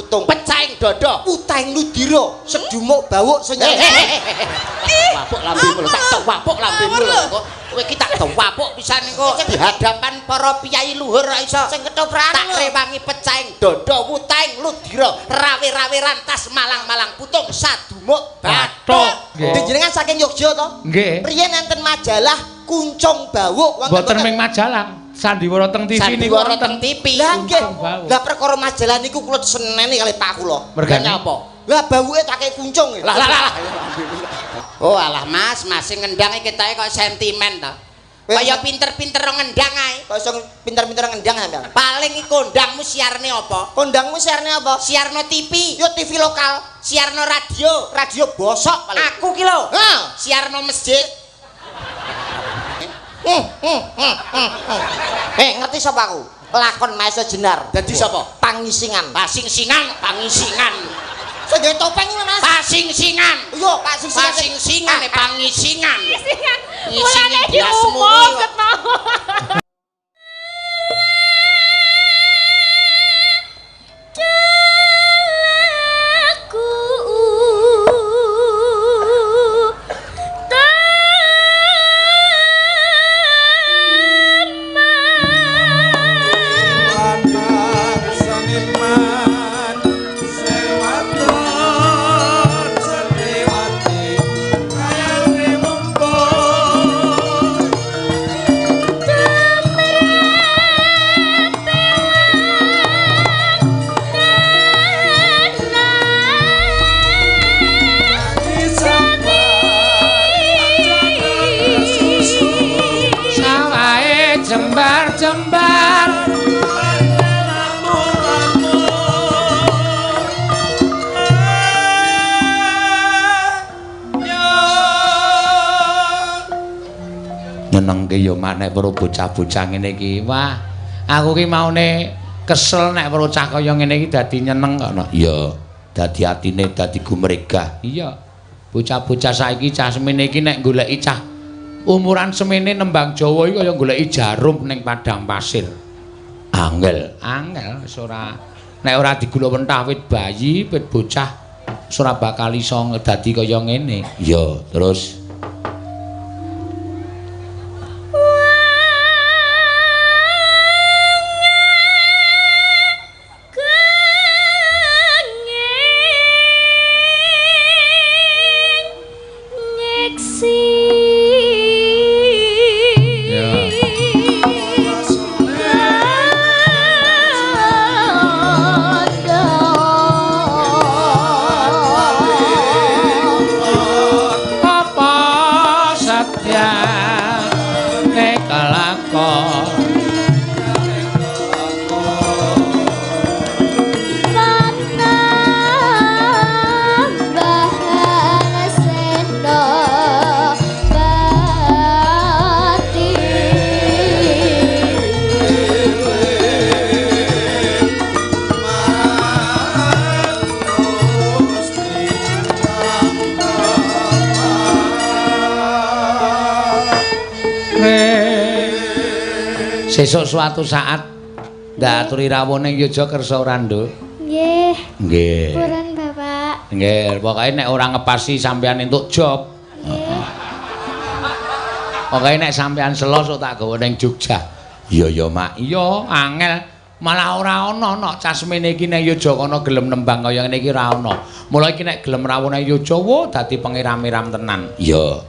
putung pecahing dodo utang ludira sedumuk bawuk senyal wapuk lambemu lho tak wapuk lambemu lho kok kowe iki tak wapuk pisan kok di hadapan para piyai luhur ra iso sing ketoprak tak rewangi pecahing dodo utang ludira rawe-rawe rantas malang-malang putung sadumuk bathuk jenengan saking Yogya to nggih riyen enten majalah kuncung bawuk mboten ming majalah sandiwara teng TV niku sandiwara teng TV lah nggih lah perkara majalah niku kula seneni kali Pak kula mergane apa lah bawuke tak kei kuncung lah oh alah mas sing ngendang iki ketoke kok sentimen to kaya pinter-pinter ngendang ae kok iso pinter-pinter ngendang sampean paling iki kondangmu siarne apa kondangmu siarne apa siarno TV yo TV lokal siarno radio bosok paling aku ki lho siarno masjid ngerti sapa aku lakon Maesa Jenar dadi sapa pangisingan pasing-singan pangisingan sing gawe topeng iki Mas pasing-singan yo pasing-singan pasing-singan pangisingan Mulane diumum ketemu. nyenengke ya manek para bocah-bocah ngene iki. Wah, aku ki maune kesel nek bocah kaya ngene iki dadi nyeneng kok. Iya, dadi atine dadi gumregah. Iya. Bocah-bocah saiki cah semene iki nek goleki cah umuran semene nembang Jawa iki kaya goleki jarum ning padang pasir. Angel wis ora nek ora digula pentah wit bayi, wit bocah ora bakal iso dadi kaya ngene. Iya, terus besok suatu saat ndak aturi rawuh ning Yoja kersa ora, Nduk? Nggih. Nggih. Purun, Bapak. Nggih, pokoke nek ora ngepasi sampean entuk job. Nggih. Pokoke nek sampean selo sok tak gawa ning Jogja. Iya ya, Mak. Iya, angel. Malah ora ana cah semene iki ning Yoja kono gelem nembang kaya ngene iki ora ana. Mula iki nek gelem rawuh ning Yoja wo dadi pengiram-iram tenan. Iya.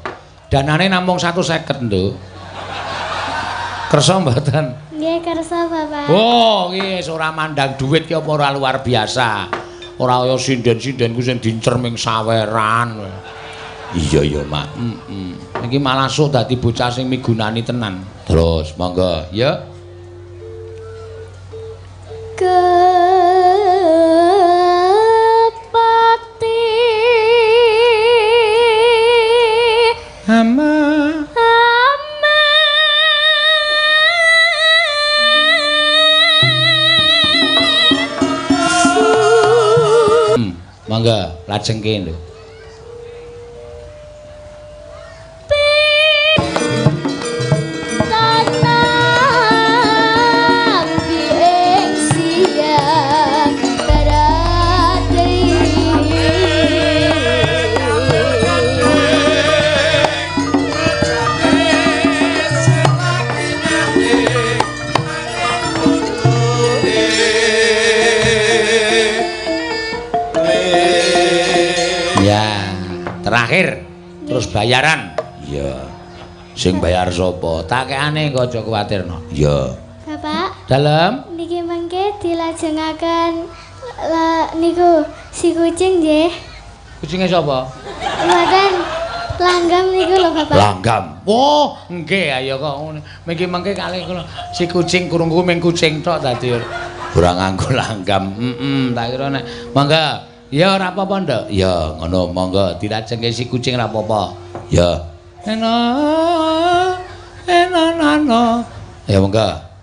Danane namung 150, Nduk. Kersa mboten? Nggih, kersa, Bapak. Oh, iki ora mandang dhuwit ki apa ora luar biasa. Ora kaya sinden-sinden ku sing dincer ming saweran. Iya ya, Mak. Iki malah sok dadi bocah sing migunani tenan. Terus, monggo, ya. Kepati Ama mangga lajeng kene lho. Terakhir. Terus bayaran. Iya. Sing bayar sapa? Takekane kok aja kuwatirno. Iya. Bapak, Dalem. niki mangke dilajengaken niku si kucing nggih. Kucinge sapa? Mboten langgam niku lho Bapak. Langgam. Oh, nggih ayo kok ngene. Mengki mengke kalih kula si kucing kurungku ming kucing tok dadi ora nganggo langgam. Tak kira nek mangga ya ora apa-apa nduk. Ya ngono monggo dilajengke si kucing ora apa-apa. Ya. Eno. Ya monggo.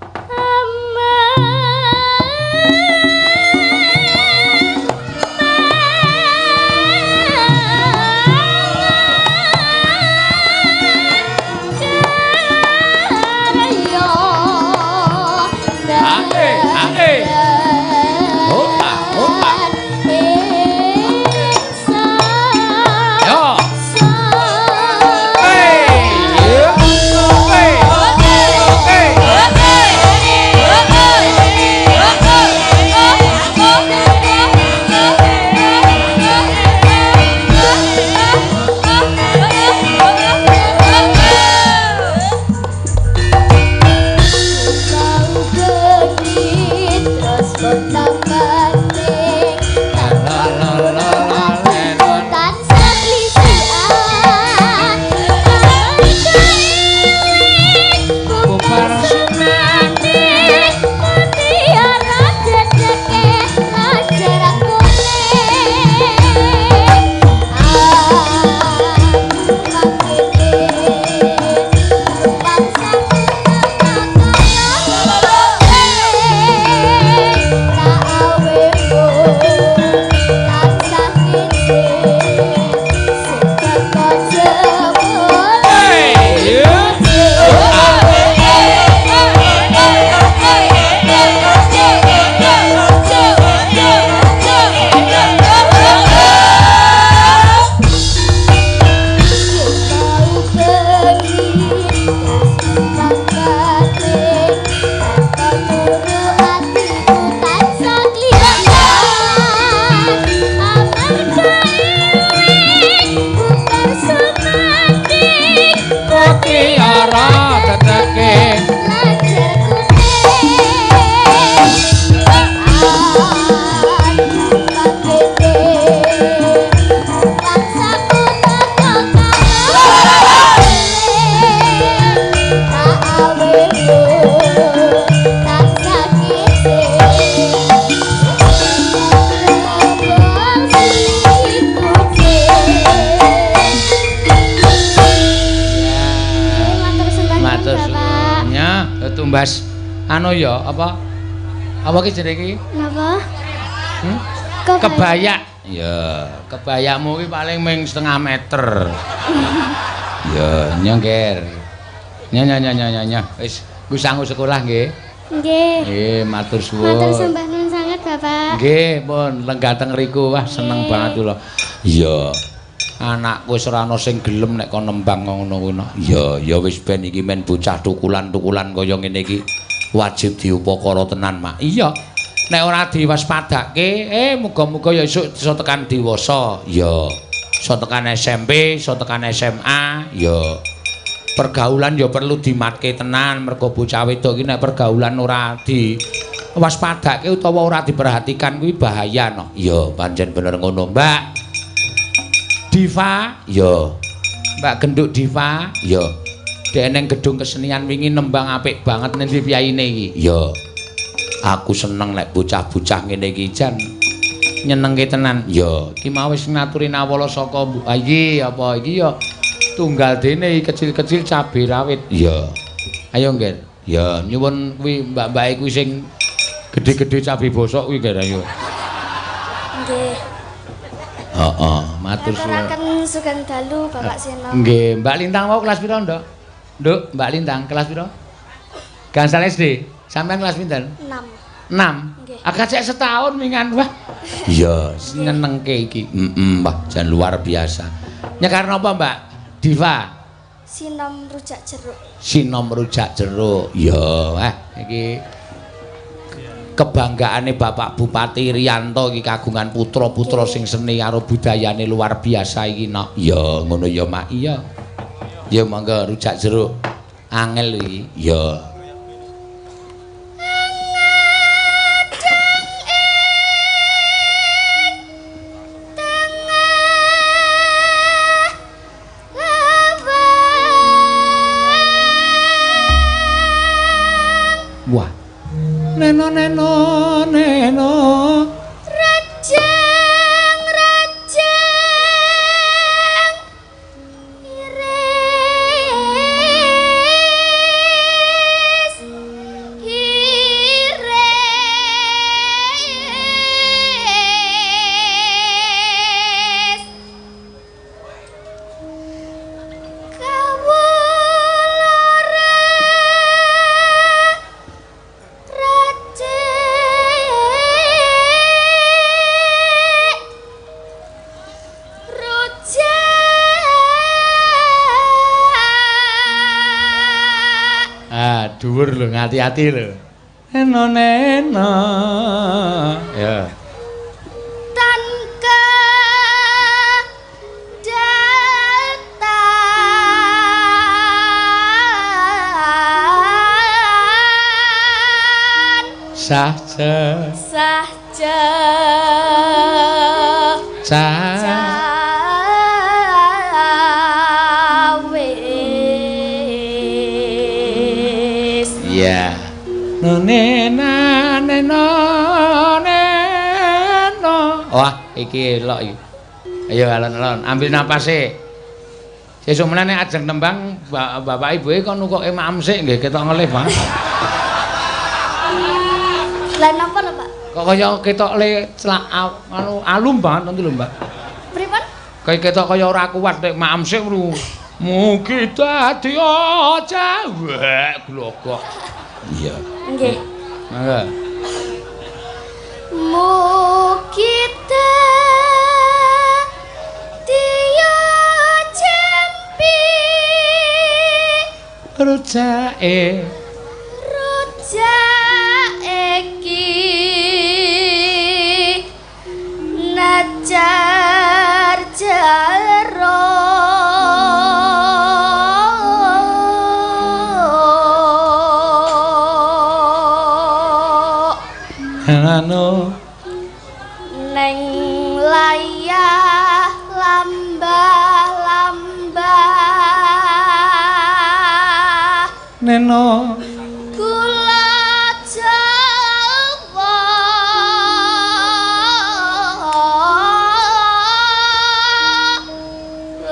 Tumbas anu ya apa ki jenenge iki? Napa? Kebaya. Ya, kebayamu ki paling ming setengah meter. Ya, nyengker. Nya. Wis gusangu sekolah nggih. Nggih. Nggih, matur suwun. Matur sembah nuwun sanget, Bapak. Nggih, pun lenggah teng riku. Wah, seneng banget kula. Iya. Anakku wis ora ana sing gelem nek kon nembang ngono kuwi. Ya wis ben iki men bocah tukulan-tukulan kaya ngene iki wajib diupakara tenan, Mak. Iya. Nek ora diwaspadake, muga-muga ya esuk iso tekan dewasa. Ya. Iso tekan SMP, iso tekan SMA, ya. Pergaulan ya perlu dimatke tenan mergo bocah wedok iki nek pergaulan ora diwaspadake utawa ora diperhatikan kuwi bahaya no. Ya, pancen bener ngono, Mbak. Diva, ya. Mbak Genduk Diva, ya. Dek neng gedung kesenian wingi nembang apik banget nanti piyaine iki. Ya. Aku seneng nek bocah-bocah ngene iki jan nyenengke tenan. Ya, iki mau wis ngaturi nawala saka Bu Ayi apa iki ya tunggal dene kecil-kecil cabe rawit. Ya. Ayo nggih. Ya, nyuwun kuwi mbak-mbake kuwi sing gedhe-gedhe cabe bosok kuwi nggih ayo. Nggih. Heeh, matur suwun. Aturaken sugeng dalu Bapak Seno. Nggih, Mbak Lintang mau kelas pira, Nduk? Nduk, Mbak Lintang kelas pira? Gansal SD. Sampeyan kelas pinten? 6. 6. Nggih. Agak cek setahun wingan, wah. Iya, nyenengke iki. Wah, jan luar biasa. Nyekar napa, Mbak? Diva. Sinom rujak jeruk. Sinom rujak jeruk. Ya, iki kebanggaane Bapak Bupati Riyanto iki kagungan putra-putra sing seni karo budayane luar biasa iki nok. Ya ngono ya Mak. Iya. Ya monggo rujak jeruk angel iki. Ya. Wah. Neno Rajang iris kawulora dhuwur lho, ngati-ati lho. Neno. Ya. tanka datan Sahja. Ya. Neno. Wah, iki elok iki. Ayo alon-alon, ambil napase. Sesuk meneh nek ajeng nembang bapak ibuke kon nukoke maem sik nggih ketok ngelih, Pak. Lah napa lho, Pak? Kok kaya ketok le anu alum banget nanti lho, Mbak. Pripun? Kaya ketok kaya ora kuat nek maem sik mru. Mugi dadi aja glogok. Iya. Nggih. Mangga. Mugi dadi jampi Rujake iki najar jaro anu neng layah lambah Neno kula Jawa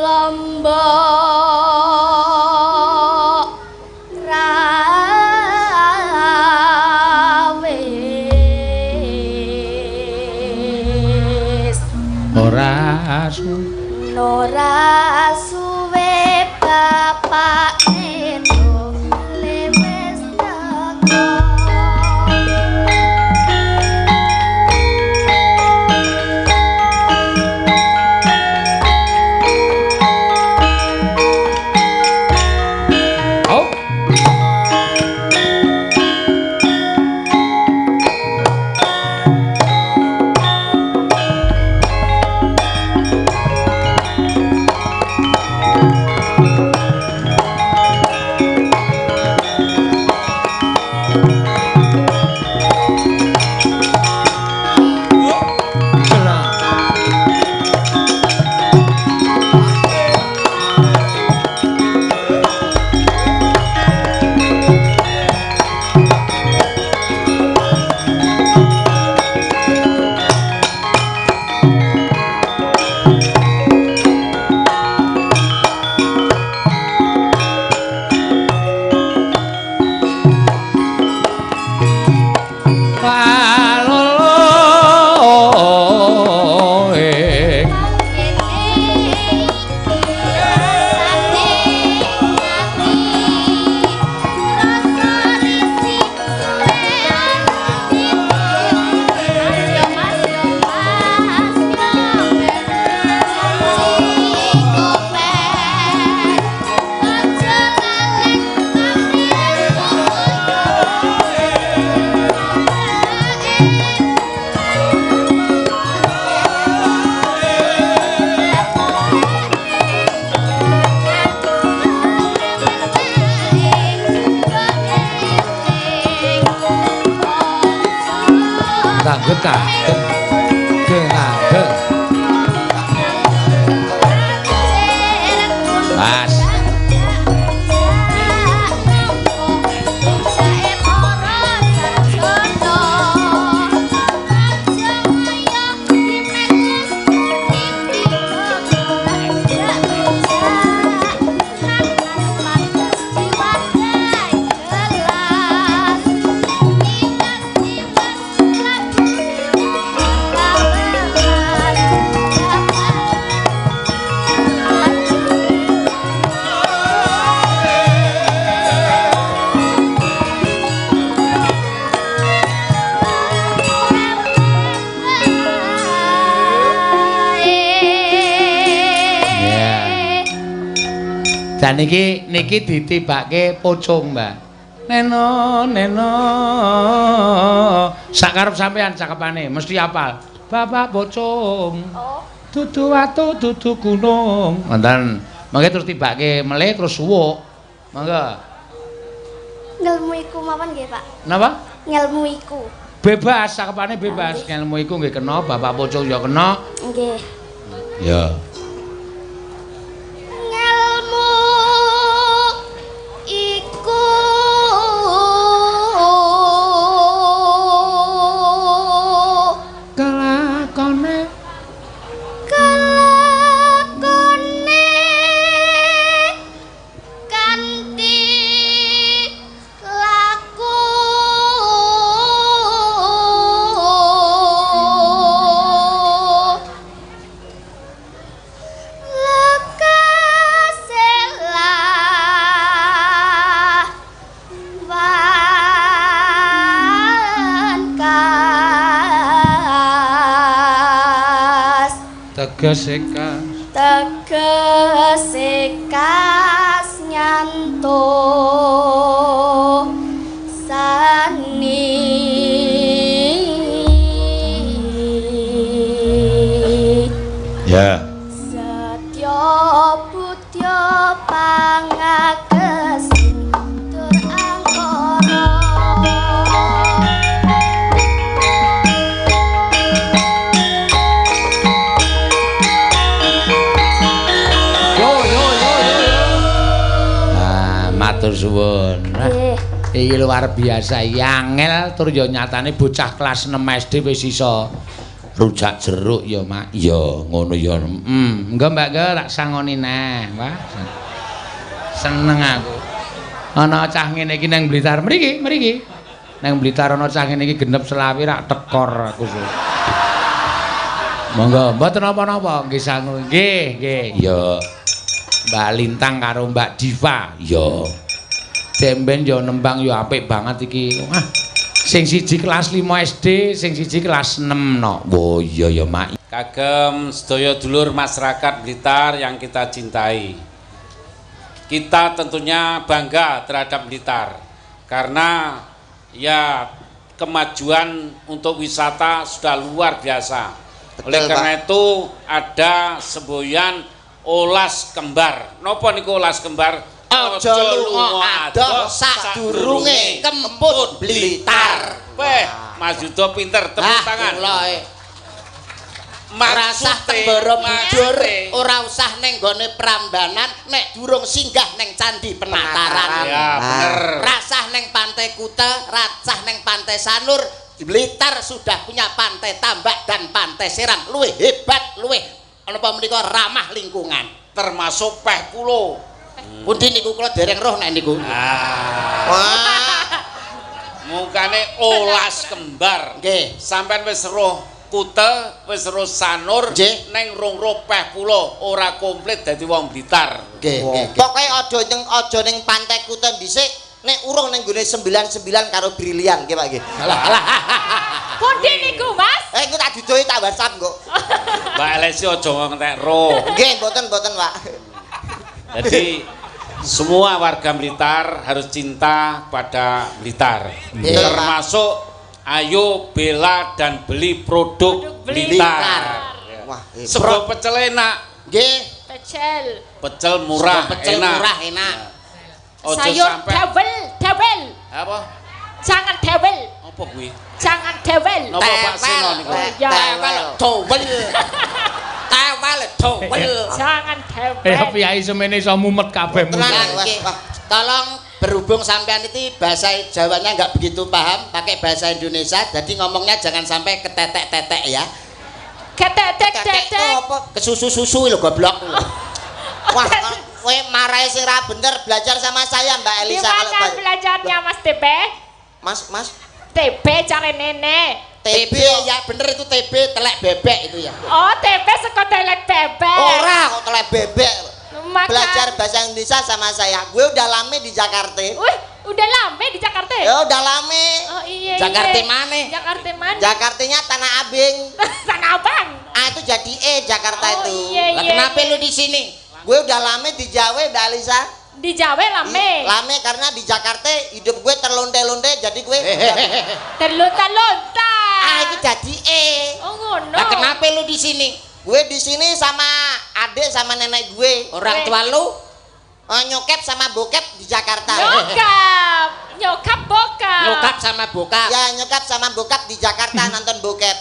Lombok rawis ora suwe bapak Neno lewes teko Oh. Dekadeng. Dekadeng. Mas. Dan niki ditibake pocong, Mbak. Neno, neno. Sakarep sampean cakepane mesti apal. Bapak pocong. Oh. Dudu watu, dudu gunung. Wonten. Mangke terus tibake melih terus suwuk. Mangga. Ngelmu iku mawon nggih, Pak. Napa? Ngelmu iku. Bebas, cakepane bebas. Ngelmu iku nggih kena, bapak pocong ya kena. Nggih. Ya. Ngelmu iku Kelakone kanthi laku tegese kas nyanto sani ya Satya Budya pangakesin tur angkara matur suwun. Nah, iki luar biasa, angel tur yo nyatane bocah kelas 6 SD wis iso rujak jeruk ya, Mak. Ya, ngono ya. Engko Mbak Ge tak sangoni neh, Wah. Seneng aku. Ana cah ngene iki nang Blitar mriki. Nang Blitar ana cah ngene iki genep selawi rak tekor aku su. Monggo, mboten napa-napa, nggih sangu. Nggih. Ya. Mbak Lintang karo Mbak Diva. Ya. Demben yo nembang yo apik banget iki. Wah. Sing siji kelas 5 SD, sing siji kelas 6 no. Oh iya ya, Mak. Kagem sedaya dulur masyarakat Blitar yang kita cintai. Kita tentunya bangga terhadap Blitar karena ya kemajuan untuk wisata sudah luar biasa. Oleh karena itu ada semboyan olas kembar. Napa niku olas kembar? Aja lunga adoh sadurunge kemput Blitar. Weh, Mas Yudo pinter, tepuk tangan. Rasah tembara bujur ora usah ning gone Prambanan nek durung singgah ning Candi Penataran. Ya, bener. Rasah ning Pantai Kuta, rasah ning Pantai Sanur. Blitar sudah punya Pantai Tambak dan Pantai Serang. Luwih hebat, luwih napa menika ramah lingkungan. Termasuk Peh Pulo. Pundi niku kula dereng roh nek niku. Wah. Mukane olas kembar. Nggih. Sampeyan wis roh Kute, wis roh Sanur, ning rong-roh Peh Pulo ora komplit dadi wong Blitar. Nggih. Pokoke aja ning Pantai Kuta dhisik, nek urung ning gone 99 karo Brilian nggih Pak nggih. Alah. Pundi niku, Mas? Iku tak dudohi tak WhatsApp kok. Mbak Elesi aja ngentek roh. Nggih, mboten Pak. Jadi semua warga Blitar harus cinta pada Blitar. Termasuk ayo bela dan beli produk Blitar. Wah, Sego pecel enak. Nggih. Pecel murah, pecel enak. murah enak. Ojo Sayur sampai double. apa? Jangan dewel. Apa kuwi? Jangan dewel. Napa Pak Seno niku? Ya. Tewel dowel. Tewel dowel. Jangan dewel. Piyai semene iso mumet kabeh mumet. Tenang, Ki. Tolong berhubung sampean itu bahasa Jawanya nggak begitu paham, pakai bahasa Indonesia, jadi ngomongnya jangan sampai ketetek-tetek ya. Ketek-tetek. apa? Kesusu-susu lho goblok lho. Wah, kowe marahi sing ra bener, belajar sama saya Mbak Di Elisa kalau mana belajarnya Mas TB? Mas TB cari nenek. TB ya bener itu TB telek bebek itu ya. Oh, TB seko telek bebek. Ora kok telek bebek. Maka... Belajar bahasa Indonesia sama saya. Gue udah lama di Jakarta. Wih, udah lama di Jakarta? Ya udah lama. Oh iya. Jakarta iya. mana? Jakarta mana? Jakartanya Tanah Abang. Tanah Abang. Ah itu jadi Jakarta Oh, itu. iya, Lah iya, kenapa iya. lu di sini? Gue udah lama di Jawa, Mbak Alisa. Di Jawa lama. Lama karena di Jakarta hidup gue terlonte-lonte jadi gue Terlunta-lunta. ah itu jadi Oh ngono. Lah kenapa lu di sini? Gue di sini sama adik sama nenek gue. Orang tua lu nyokap sama bokap di Jakarta. Nyokap bokap. Nyokap sama bokap. Ya nyokap sama bokap di Jakarta nonton bokep.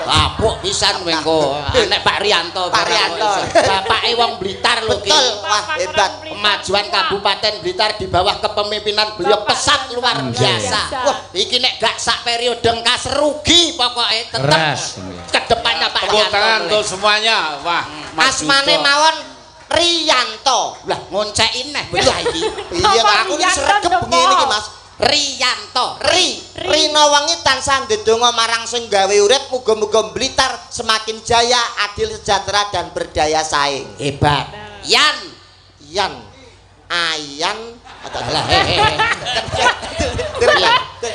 Apuk pisan mengko. Nek Pak Rianto. Pak Rianto. Bapake wong Blitar lho ki. Betul, wah hebat. Kemajuan Kabupaten Blitar di bawah kepemimpinan beliau pesat luar biasa. Wah, iki nek gak sak periode kas rugi pokoke tetep kedepannya Pak Tepuk tangan Rianto. untuk semuanya. Wah, Mas Asmane Duto. mawon Rianto. Lah ngonceki neh bocah iki. Iya aku iki sregep bengi iki Mas. Rianto. Rino wengi tansah ndedonga marang sing gawe urip muga-muga Blitar semakin jaya, adil sejahtera dan berdaya saing. Hebat. Yan. Ayan.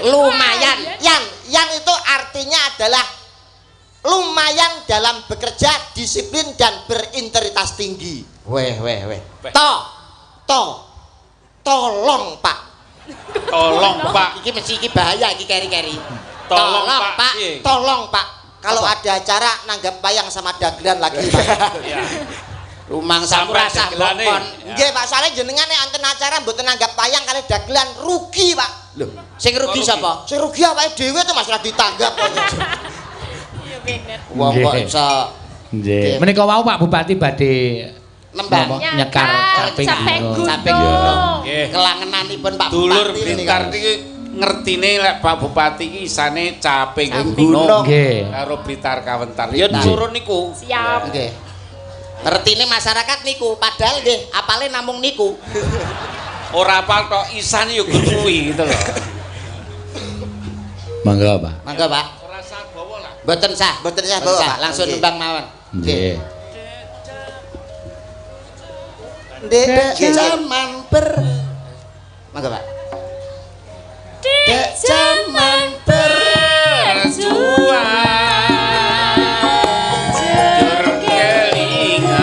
Lumayan. Yan itu artinya adalah lumayan dalam bekerja, disiplin dan berintegritas tinggi. Weh. Tolong Pak. Tolong Pak. Iki mesti iki bahaya iki keri-keri. Tolong, Pak. Tolong Pak. Kalau ada acara nanggap wayang sama dagelan lagi Pak. Ya. Rumang Sampai sampurasa dagelane. bokon. Ya. Nggih Pak, soalnya jenengan nek wonten acara mboten nanggap wayang kali dagelan rugi Pak. Lho, sing rugi sapa? Sing rugi awake dhewe to Mas ra ditanggap. Iya bener. Wong kok iso Nggih. Menika wau Pak Bupati badhe nembang nyekar caping gunung. Caping gunung. Kelangenanipun Pak Dulur Bupati Blitar iki ngertine lek Pak Bupati iki isane caping gunung. gunung Nggih. karo Blitar Kawentar. Ya turun niku. Siap. Nggih. Ngertine masyarakat niku, padahal nggih apale namung niku. Ora apal tok isane ya kuwi gitu lho. Mangga Pak. Mangga Pak. Ora sah bawa lah. Mboten sah bawa Pak. Langsung nembang mawon. Nggih. Dek jaman Mangga Pak. Dek jaman Jur kelingan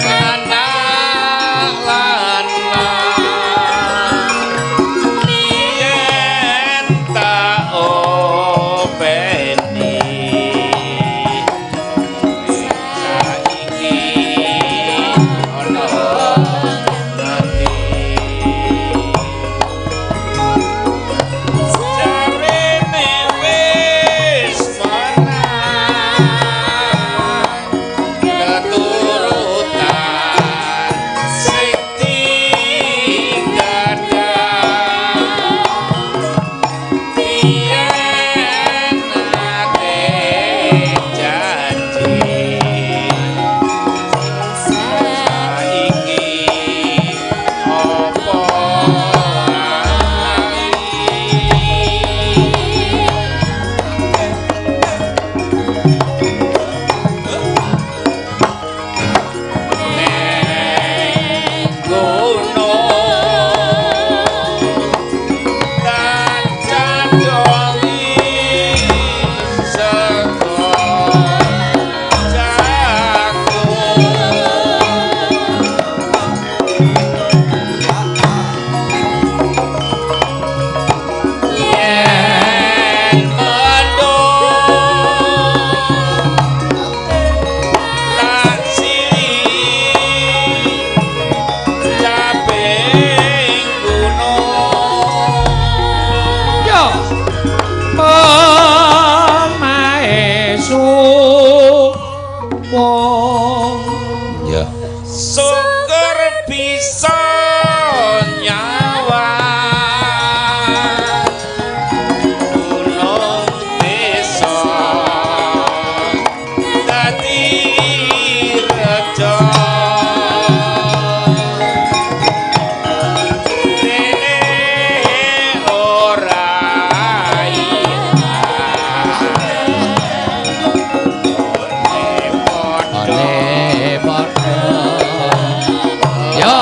anak lanang yen tak openi saiki ana ngerti jare wong ya syukur bisa nyawa gunung desa dadi reja dene ora ane padha ya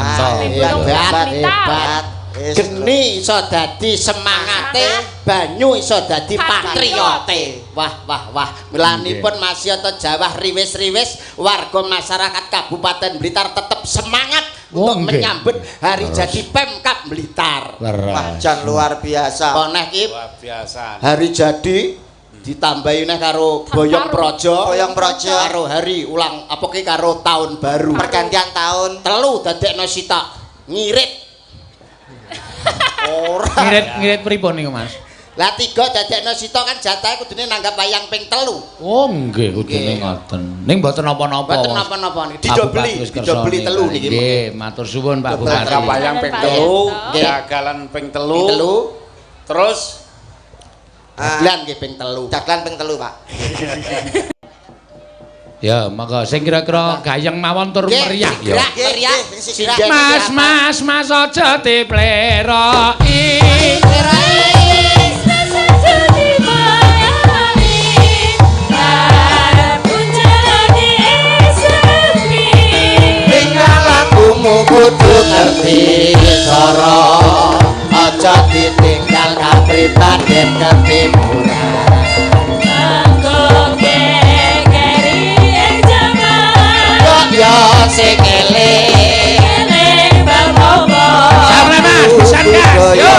hebat. Geni iso dadi semangate, banyu iso dadi patriote. Wah. Milanipun masyarakat Jawa riwis-riwis warga masyarakat Kabupaten Blitar tetap semangat untuk menyambut hari jadi Pemkab Blitar. Wah, jan luar biasa. Koneh ki Luar biasa. hari jadi ditambahi neh karo boyong projo, karo hari ulang apa ki karo tahun baru. Pergantian tahun. Telu dadekno sitok ngirit. Ora. Ngirit pripun niku Mas? Lah tiga dadekno sitok kan jatahe kudune nanggap wayang ping 3. Oh nggih kudune ngoten. Ning mboten napa-napa. Mboten napa-napa niki didobeli 3 niki. Nggih, matur suwun Pak Bupati. Nanggap wayang ping 3, jagalan ping 3. Terus Jaglan nggih ping 3. Jaglan ping 3, Pak. Ya, maka sing kira-kira gayeng mawon tur meriah ya. Meriah. Mas aja dipleroki. Kudu ngerti cara aja ditinggal kapribaden ketimuran kanggo gegeri ing jaman kok yo sing eling bamomo Sampe Mas, pisan Gas. Yo.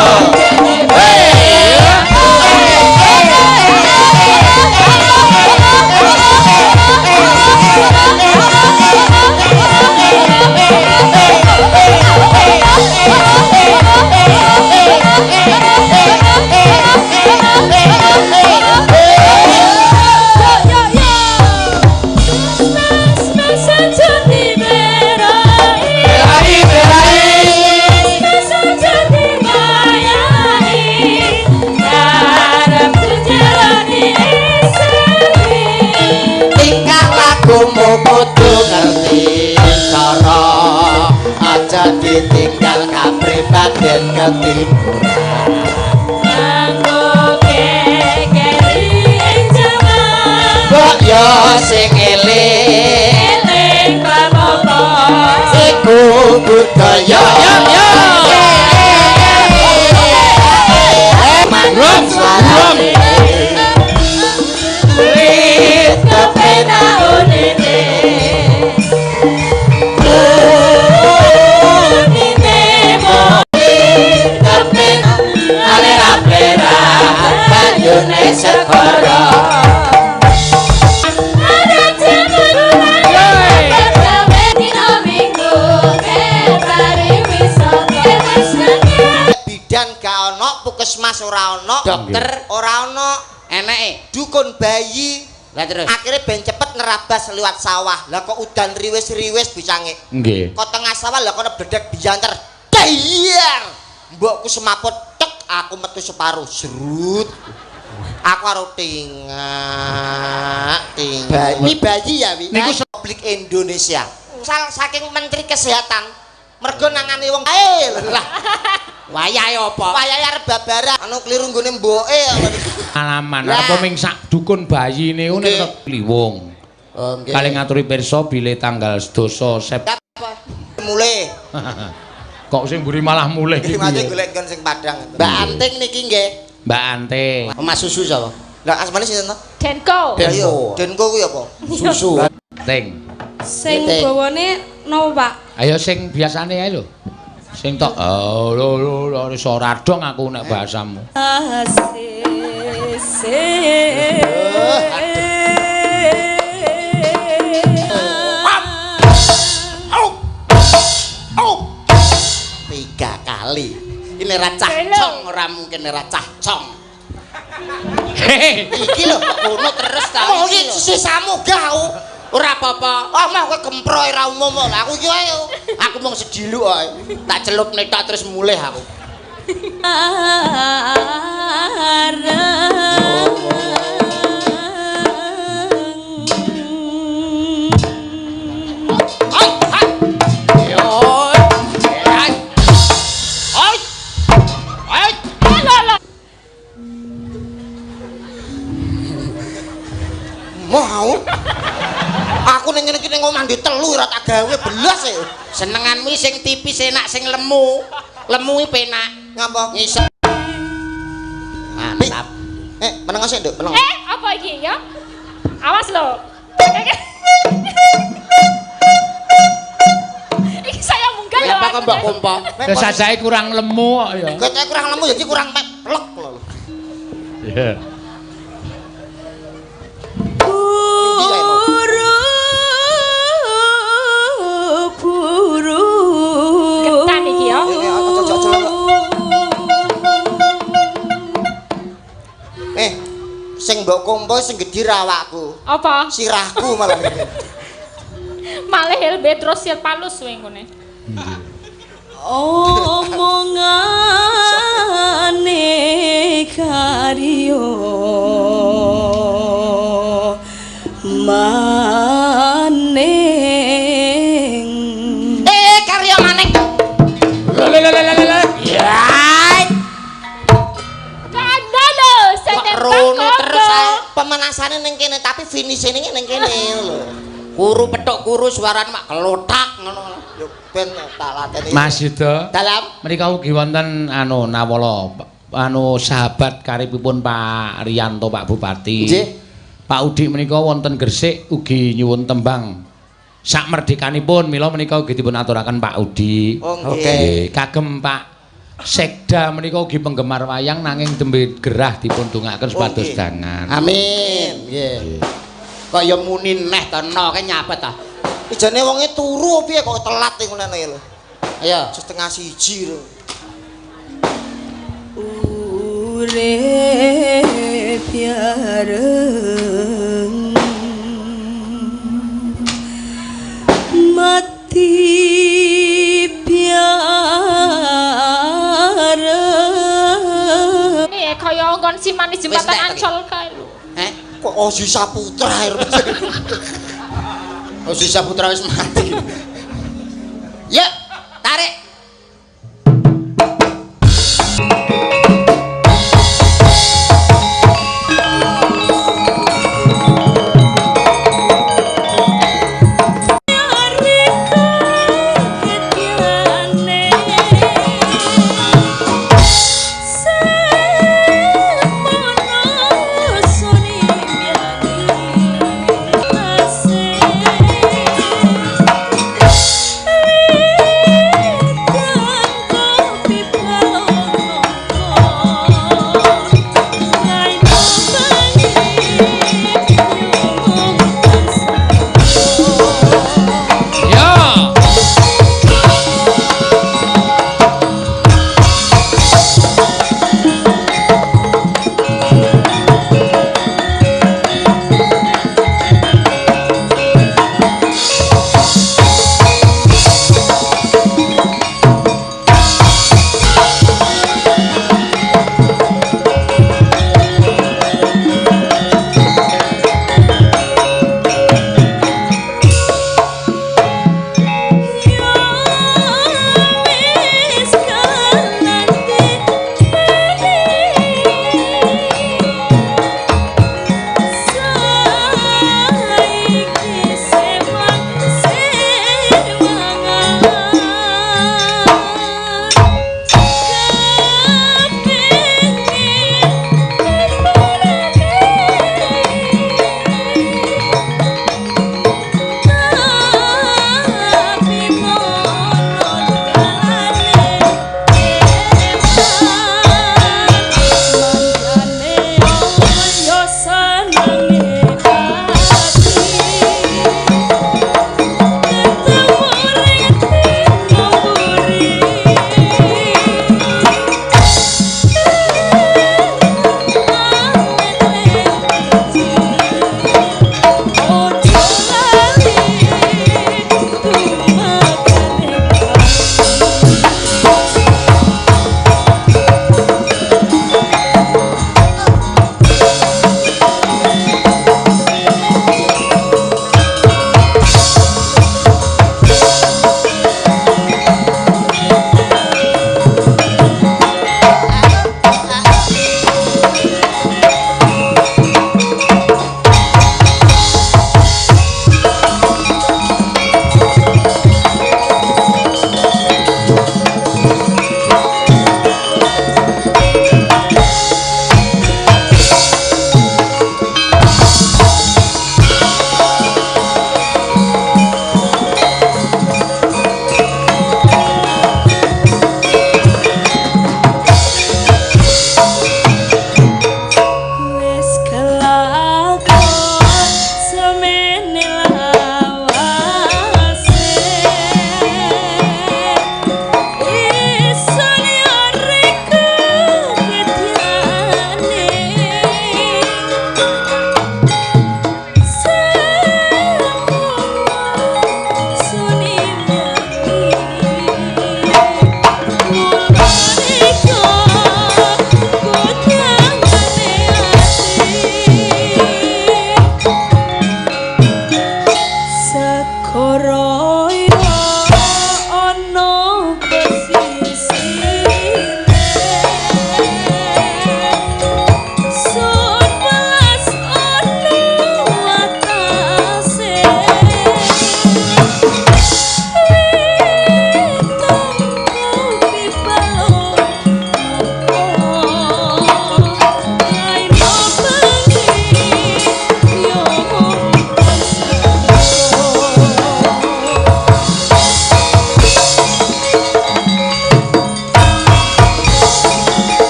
kudu ngerti cara aja ditinggal kapribaden ketimuran kanggo gegeri ing jaman kok yo sing eling pramono iku budaya manut suarane wis kepenak unine Sekara ada bidan gak ono, puskesmas ora ono, dokter ora ono, eneke dukun bayi. Lah terus akhirnya ben cepet nerabas liwat sawah. Lah kok udan riwis-riwis bicange. Nggih. Kok tengah sawah lah kok bledek bianter. Dayar. Mbokku semaput tek aku metu separuh serut. Aku karo tingak. Ini bayi ya wi. Niku Republik Indonesia. Saking Menteri Kesehatan mergo nangani wong ae lah. Wayahe apa? Wayahe arep babaran. Anu kliru nggone mboke. Alaman apa ming sak dukun bayi niku nek kliwung. Oh nggih. Kali ngaturi pirsa bile tanggal 12 September. Mulai. Kok sing mburi malah mulih iki. Mate golek nggon sing Padang. Mbak Anting niki nggih. Mbak Ante. Mas Susu sapa? Lah asmane sinten to? Denko. Denko. Denko kuwi apa? Susu. Ting. Sing bawane napa, Pak? Ayo sing biasane ae lho. Sing tok lho iso radong aku nek bahasamu. Tiga kali. Ini racah cong ora mungkin racah cong. Iki lho ngono terus ta. Oh iki sisamu gau. Ora apa-apa. Ah mah kowe gemproy ra umum lah aku iki wae. Aku mung sediluk ae. Tak celup netok terus mulih aku. Mau aku ning ngene iki ning omah ndi telu ora tak gawe belas e. Senenganmu sing tipis enak sing lemu. Lemu iki penak. Ngapa? Ngisor. Mantap. Meneng sik, Nduk, meneng. Apa iki ya? Awas lho. Iki saya munggah lho. Apa kok mbok kompo? Wis sajake kurang lemu kok ya. Kok kurang lemu jadi kurang plek lho. Iya. Getan iki ya. Sing mbok kompo sing gedhi awakku. Apa? Sirahku malah. Malih helbe terus sil palus wae ngene. Omongane karyo maning Karya maning. Ya. Kanda lho, sing Rono terus ae. Pemanasane ning kene tapi finishing ning kene lho. Kuru petuk kuru suarane mak kelotak ngono. Yo ben tak lateni. Mas Yuda. Dalam Menika ugi wonten nawala sahabat karibipun Pak Riyanto Pak Bupati. Nggih. Pak Udik menika wonten Gresik ugi nyuwun tembang sak merdekanipun mila menika ugi dipun aturaken Pak Udi. Oke. Kagem Pak Sekda menika ugi penggemar wayang nanging tembe gerah dipun dongaaken supados dangan. amin. Nggih. Kaya muni neh to no ke nyabet ta. Ijane wonge turu piye kok telat ngene lho. Ayo. Setengah 1 lho. urip yareng mati piareng Nih kaya nggon simani jembatan Wis, nek, Ancol kae lho. Kok Ozi Saputra Ozi Saputra wis mati. Ya, tarik.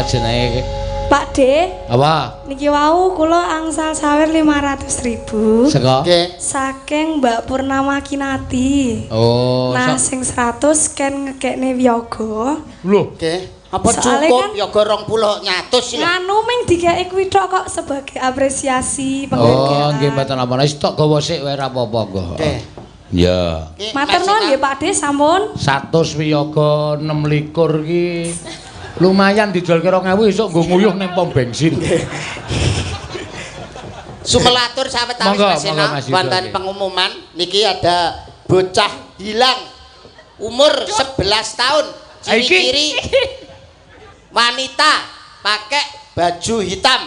jenenge. Pak De, Apa? niki wau kula angsal sawer 500.000 Seko? Nggih. saking Mbak Purnama Kinati. Oh, Nah, sing 100 ken ngekekne Wiyaga. lho. Nggih. Apa Soale cukup kan- yoga 20 nyatus iki lho. Nganu ming dikeki kuwi tok kok sebagai apresiasi Oh, penghargaan. nggih mboten apa-apa. Wis tok gawa sik wae ora apa-apa kok. Nggih. Ya. Iki Matur nuwun nggih Pak De sampun. 100 wiyaga 26 iki lumayan dijual kira 2000 esuk nggo nguyuh ning pom bensin. Sumelatur sawetawis Monggo, Mas monggo, Eno, Mas Yudo, wonten nggih. pengumuman niki ada bocah hilang umur 11 tahun. Ciri-ciri wanita pakai baju hitam,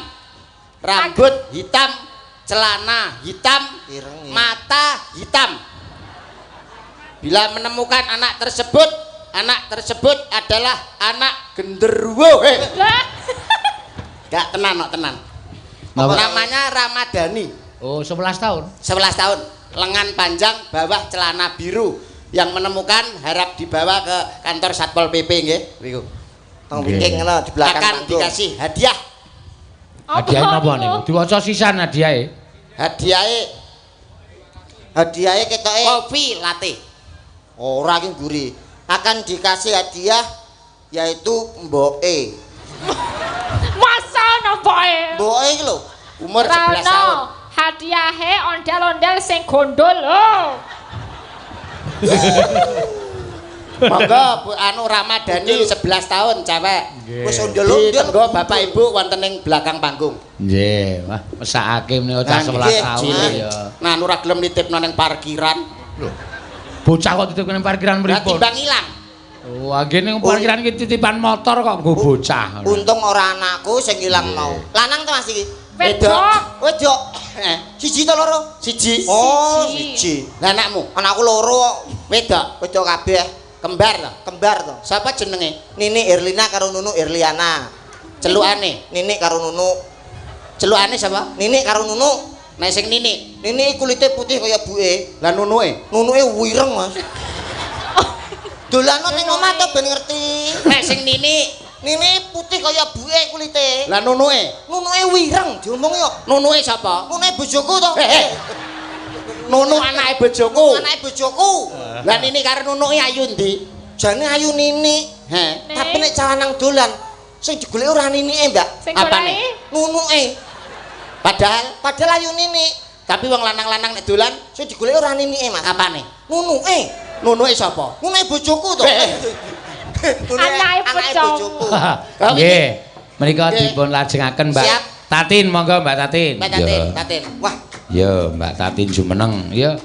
rambut hitam, celana hitam, mata hitam. Bila menemukan anak tersebut adalah anak genderuwo. Gak tenan kok tenan. Napa? Namanya Ramadhani. Oh, 11 tahun. 11 tahun, lengan panjang, bawah celana biru. Yang menemukan harap dibawa ke kantor Satpol PP nggih. Niku. Tong Nggih. wingking ngono di belakang akan panggung. dikasih hadiah. Hadiah napa niku? Diwaca sisan hadiahe. Hadiahe ketoke kopi latte. Ora ki mburi. Akan dikasih hadiah yaitu mboke. Masa ana boe? Mboke iki lho, umur 11 tahun. Hadiahe ondel-ondel sing gondol lho. Monggo Bu anu Ramadhani 11 tahun cewek. Wis Di ondel-ondel. tenggo Bapak Ibu wonten ing belakang panggung. Nggih, wah mesakake menika cah Nah, 11 nggih, tahun cilik. ya. Nah, ora gelem nitipno ning parkiran. Lho. Bocah kok titip ning parkiran Lah mripun. timbang ilang. Oh, agene ning parkiran iki titipan motor kok nggo bocah. Untung ora anakku sing ilang mau. Lanang to Mas iki? Wedok. Wedok. Siji to loro? Siji. Oh, Siji. siji. Lah anakmu Anakku loro kok. wedok, Wedok kabeh. kembar to. Kembar to. Sapa jenenge? Nini Erlina karo Nunu Erliana. Celukane. Nini karo Nunu. Celukane sapa? Nini karo Nunu. Nek sing Nini. Nini kulite putih kaya buke. Lah nunuke. Nunuke wireng, Mas. Dolano ning omah to ben ngerti. Nek sing Nini. Nini putih kaya buke kulite. Lah nunuke. Nunuke wireng diomong yo. Nunuke sapa? Nunuke bojoku to. Nunu anake bojoku. Anake bojoku. Lah Nini karo nunuke ayu ndi? Jane ayu Nini. He. Tapi nek calanang dolan sing digoleki ora Ninike, Mbak. Sing Apane? goleki Nunuke. Padahal ayu Nini. Tapi wong lanang-lanang nek dolan Sing digoleki ora Ninike, Mas. apane? Nunuke. Nunuke sapa? Nunuke bojoku to. Anake bojoku. Nggih. Menika Nggih. dipun lajengaken Mbak Siap. Tatin, monggo Mbak Tatin. Mbak Tatin, Ya. Tatin. Wah, Ya, Mbak Tatin jumeneng, ya.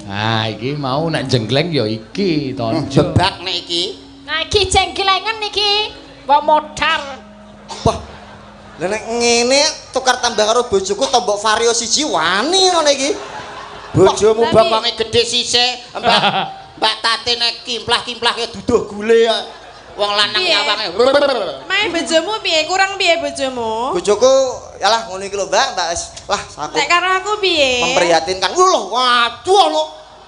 Ah, iki mau nek jenggleng ya iki tonjo. Bebak nek iki. Nah iki jengkelengen iki. Mbok modar. wah. Lah nek ngene tukar tambah karo bojoku tombok vario siji wani ngono iki. Bojomu Lah, bokonge gedhe sisih, Mbak Tatin nek kimplah-kimplah ya duduh gule ya. Wong lanang Piye? nyawange. Mae bojomu piye? Kurang piye bojomu? Bojoku yalah ngono iki lho, Mbak wis lah aku Nek karo aku piye? memprihatinkan. Lho, waduh lho.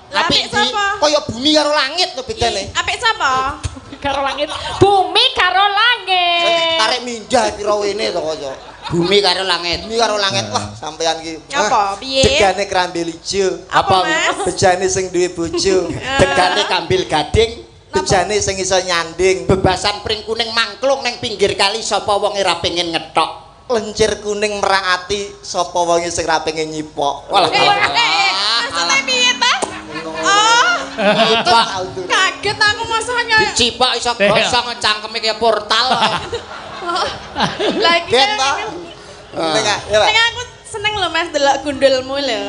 Lah, apik sapa? Kaya bumi karo langit lho bedane. Apik sapa? Karo langit. Bumi karo langit. Tarik mindah pira wene to kaya. Bumi karo langit. Bumi karo langit. Wah, sampean iki. Apa? Piye? Degane krambil ijo. Apa, Mas? Bejane sing duwe bojo. Degane kambil gading, Bejane sing iso nyanding. bebasan pring kuning mangklung ning pinggir kali sapa wonge ra pengen ngethok. Lencir kuning merak ati sapa wonge sing ra pengen nyipok. Walah. Maksudnya piye ta? Oh, Nyipok. kaget aku masanya. Dicipok iso gosong cangkeme kaya portal. Lagi Gen ta? Nek ya, Pak. Nek aku seneng lho Mas delok gundulmu lho.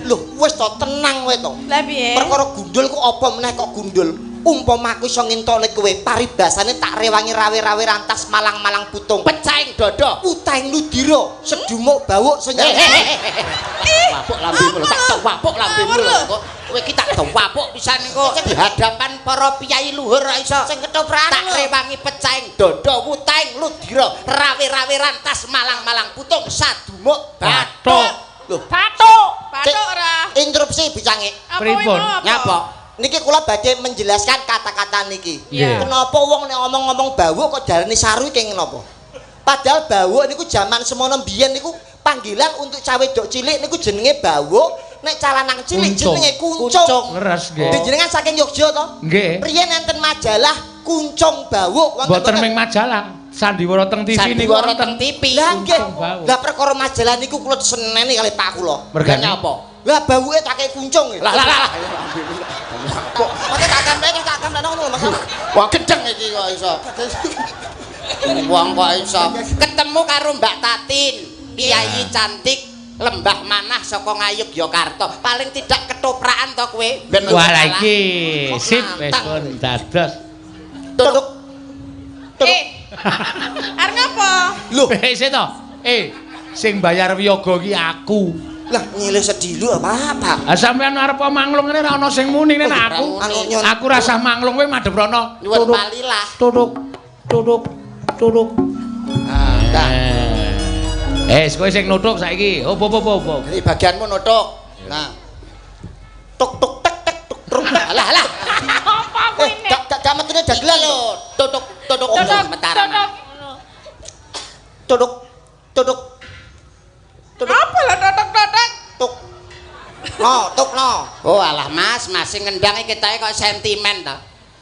Loh, wis to tenang kowe to. Lah piye? Perkara gundul kok apa meneh kok gundul. Umpama aku iso ngentokne kowe, paribasane tak rewangi rawe-rawe rantas malang-malang putung. Pecaing dodo. Utaing ludira, sedumuk bawuk senyap. Wapuk lambemu lho, tak wapuk lambemu lho. Kok kowe iki tak wapuk pisan kok di hadapan para piyai luhur ra iso. Sing ketoprak Tak rewangi pecaing dodo, utaing ludira, rawe-rawe rantas malang-malang putung sadumuk bathuk. Loh, Batuk. Patok ora. interupsi bicange. Apa Pripun? wimo apa? Nyapa? niki kula badhe menjelaskan kata-kata niki. Nggih. Kenapa wong nek ngomong-ngomong bawuk kok darani saru iki kenapa? Padahal bawuk niku jaman semono biyen niku panggilan untuk cawe wedok cilik niku jenenge bawuk, nek calanang cilik jenenge kuncung. Leres nggih. Jenengan saking Yogya to? Nggih. Riyen enten majalah kuncung bawuk Mboten ming majalah. Sandiwara teng TV niku Sandiwara teng TV. Lah nggih. Bawuk. Lah perkara majalah niku kula seneni kali Pak kula. Mergane apa? Lah bawuke tak kei kuncung. Lah. Mate tak kan ngono Mas. Wah gedeng iki kok iso. Wong kok iso ketemu karo Mbak Tatin, Kiai cantik Lembah Manah saka Ngayogyakarta. Paling tidak ketoprakan to kowe ben Wah iki sip wis pun dados. Tuduk. Arep ngapa? Lho, Wis to. Sing bayar wiyaga ki aku. lah nyilih sedilu apa? Ah sampean arep manglung ngene ra ono sing muni nek aku. Aku rasah manglung kowe madhep rono. Nyuwun palilah. Tuduk. Kowe sing nuthuk saiki. Opo. Iki bagianmu nuthuk. Nah. Tuk tek tuk truk. Alah. Apa kowe nek? Gak metune dagelan lho. Tuduk mataran. Tuduk. Apa lah totok-totok? Tuk. No. Oh alah Mas sing ngendang iki ketoke kok sentimen to.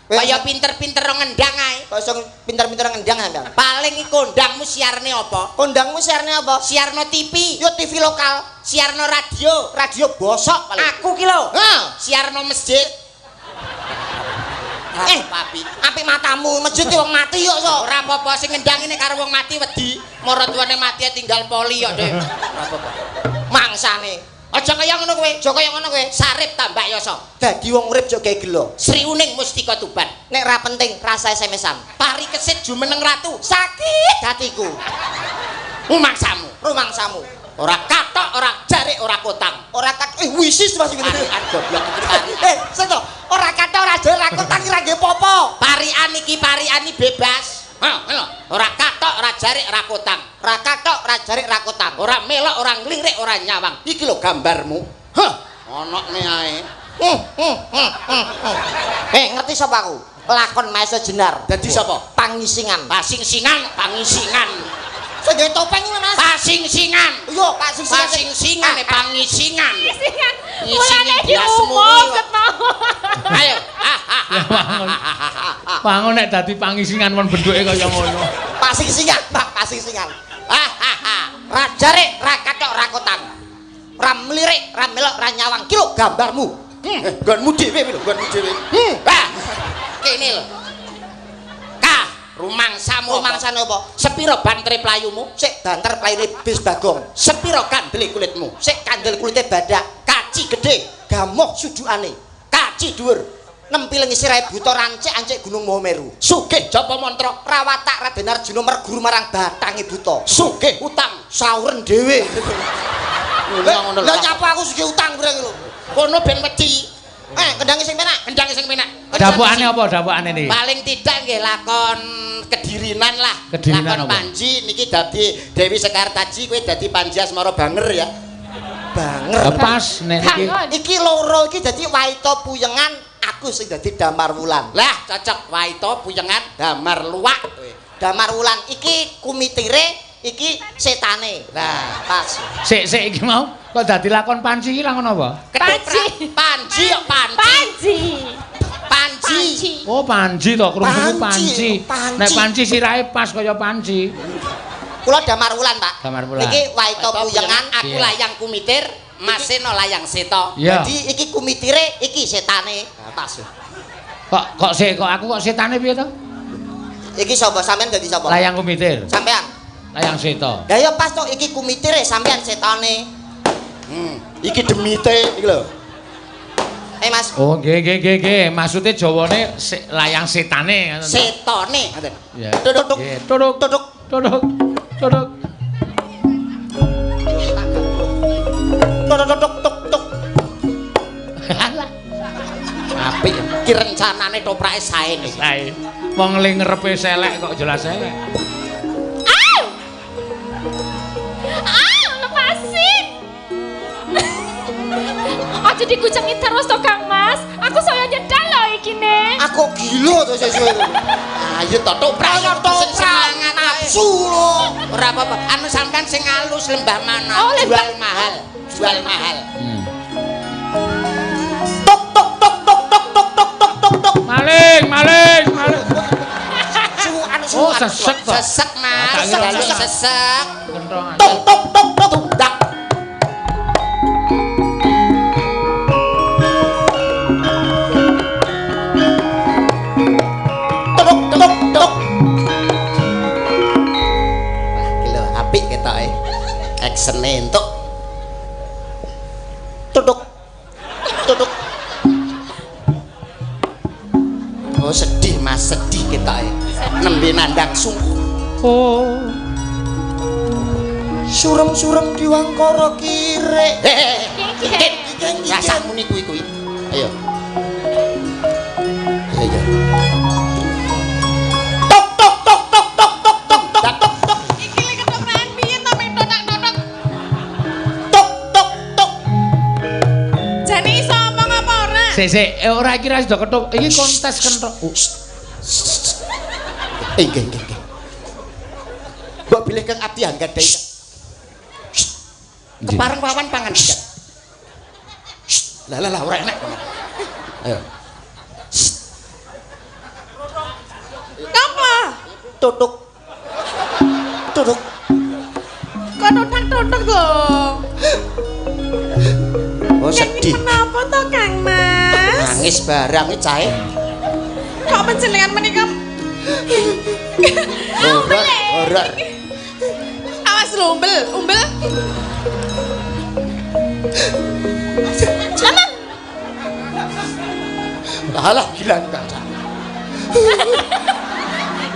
Kaya pinter-pinter ngendang ae. Kok iso pinter-pinter ngendang sampean? Paling iki kondangmu siarne apa? Kondangmu siarne apa? Siarno TV. Yo TV lokal, Siarno radio. radio bosok paling. Aku ki lho. Ha, Siarno masjid. Papi. apik matamu masjid ki wong mati yo sok. Ora apa-apa sing ngendang ini karo wong mati wedi. Marang tuane mati tinggal poli yo, Dik. Ora apa-apa. Mangsane. Aja kaya ngono kowe. Aja kaya ngono kowe. Sarip tambah yoso. Dadi wong urip jek gawe gelo. Sri Uning Mustika Tuban. Nek ra penting rasa SMS-an. Pari kesit jumeneng ratu. Sakit hatiku. Rumangsamu. Rumangsamu. Ora katok, ora jarik, ora kotang. Ora wisis Mas ngene. Parian goblok iki pari. Seto. Ora kata ora jare aku tak kira nggih popo. Parian iki pariani bebas. Ngono. Ora katok, ora jarik, ora kotang. Ora katok, ora jarik, ora kotang. Ora melok, ora nglirik, ora nyawang. Iki lho gambarmu. Hah, onokne ae. Ngerti sapa aku? Lakon Maesa Jenar. Dadi sapa? Pangisingan. Pangisingan. Sing gawe topeng iki Mas. Pasingsingan. Yo, Pak Singsingan. Pasingsingan pangisingan. Isikan. Ngisi Mulane biasmu diumum iki. ketemu. Ayo. Wangun nek dadi pangisingan mon bentuke kaya ngono. Pasingsingan, Pak, pasingsingan. Ra jarik, ra katok, ra kotang. Ra mlirik, ra melok, ra nyawang. Ki lho gambarmu. Nggonmu dhewe lho, nggonmu dhewe. Kene lho. Rumangsamu Rumangsane apa? sepiro bantre playumu? Sik banter playune bis Bagong. Sepiro kandele kulitmu? Sik kandel kulite badak. Kaci gede, Gamoh sujukane. kaci dhuwur, Nempilengi sirahe buta rancik-ancik Gunung Mahameru. sugih japa mantra, Rawatak Raden Arjuna merguru marang batange buta. sugih utang. Sauren dhewe. Ngono Lah nyapa aku sugih utang bareng lho. Kono ben wedi. Kendangi sing penak. Kendang sing penak. Dapukane apa dapukane niki? Paling tidak nggih lakon kedirinan lah. Kedirinan Lakon apa? Panji niki dadi Dewi Sekartaji, kowe dadi Panji Asmara Banger ya. Banger. Pas nek niki Kangen. Iki loro iki dadi Waito Puyengan, aku sing dadi Damar Wulan. Lah cocok Waito Puyengan Damar Luwak. Damar Wulan iki kumitire, iki setane. Nah, pas. sik iki mau kok dadi lakon Panji iki lakon apa? Ketoprak. Panji kok Panji. Panji. Oh Panji to, krungu Panji. Panji. Nek Panji sirahe pas kaya Panji. Kula Damar Wulan, Pak. Damar Wulan. Iki Waito Puyengan, Aku Iya. layang kumitir, Maseno layang seto. Iya. Jadi iki kumitire, iki setane. Nah, pas. Kok aku kok setane piye to? Iki sapa? Sampeyan dadi sapa? Layang kumitir. Sampeyan. Layang seto. Ya ya pas to iki kumitire sampeyan setane. Iki demite iki lho. Mas. Oh nggih. Maksude Jawane layang setane ngoten. Setone. Iya. Tuduk. Nggih, Tuduk. Tuduk. Tuduk. Tuk. Apik. Ki rencanane toprake sae nih. Sae. Wong ling ngerepe selek kok jelas elek. Lepasin. Aja dikucengi terus to Kang Mas. Aku saya nyedal lho iki ne. Aku gila to sesuai. Ayo to toprak Sing semangat nafsu lho. ora apa-apa. Anu sampean sing alus lembah mana? Oh, lembah. Jual mahal. Jual mahal. Tok tok tok tok tok tok tok tok tok tok. Maling. Oh, Suwan. sesek to. Sesek Mas, Tak kira jaluk sesek. sesek. Kentrong aja. Tok tok tok tok tok. Tok tok tok. Wah, iki lho apik ketoke. Action-e entuk. Tuduk. Tuduk. Oh, sedih Mas, sedih ketoke. Nembe nandang sungguh. Surem-surem diwangkara kirek. Rasa muni kuwi. Ayo. Ayo. Tok tok tok tok tok tok tok tok tok tok. Iki lek ketoprak piye to mek totak-totak. Tok tok tok. Jane iso omong apa ora? Sik, ora iki ra sida ketuk. Iki kontes kentrong. Nggih. Mbok bilih Kang Abdi anggadai. Kepareng wawan pangan sikat. Lah ora enak. Ayo. Apa? Tuduk. Tuduk. Kok totak-totak to? Oh sedih. Kenapa to Kang Mas? Nangis barang iki cahe. Kok pencelengan menika? Horor. Awas lho umbel. Alah gila kaca.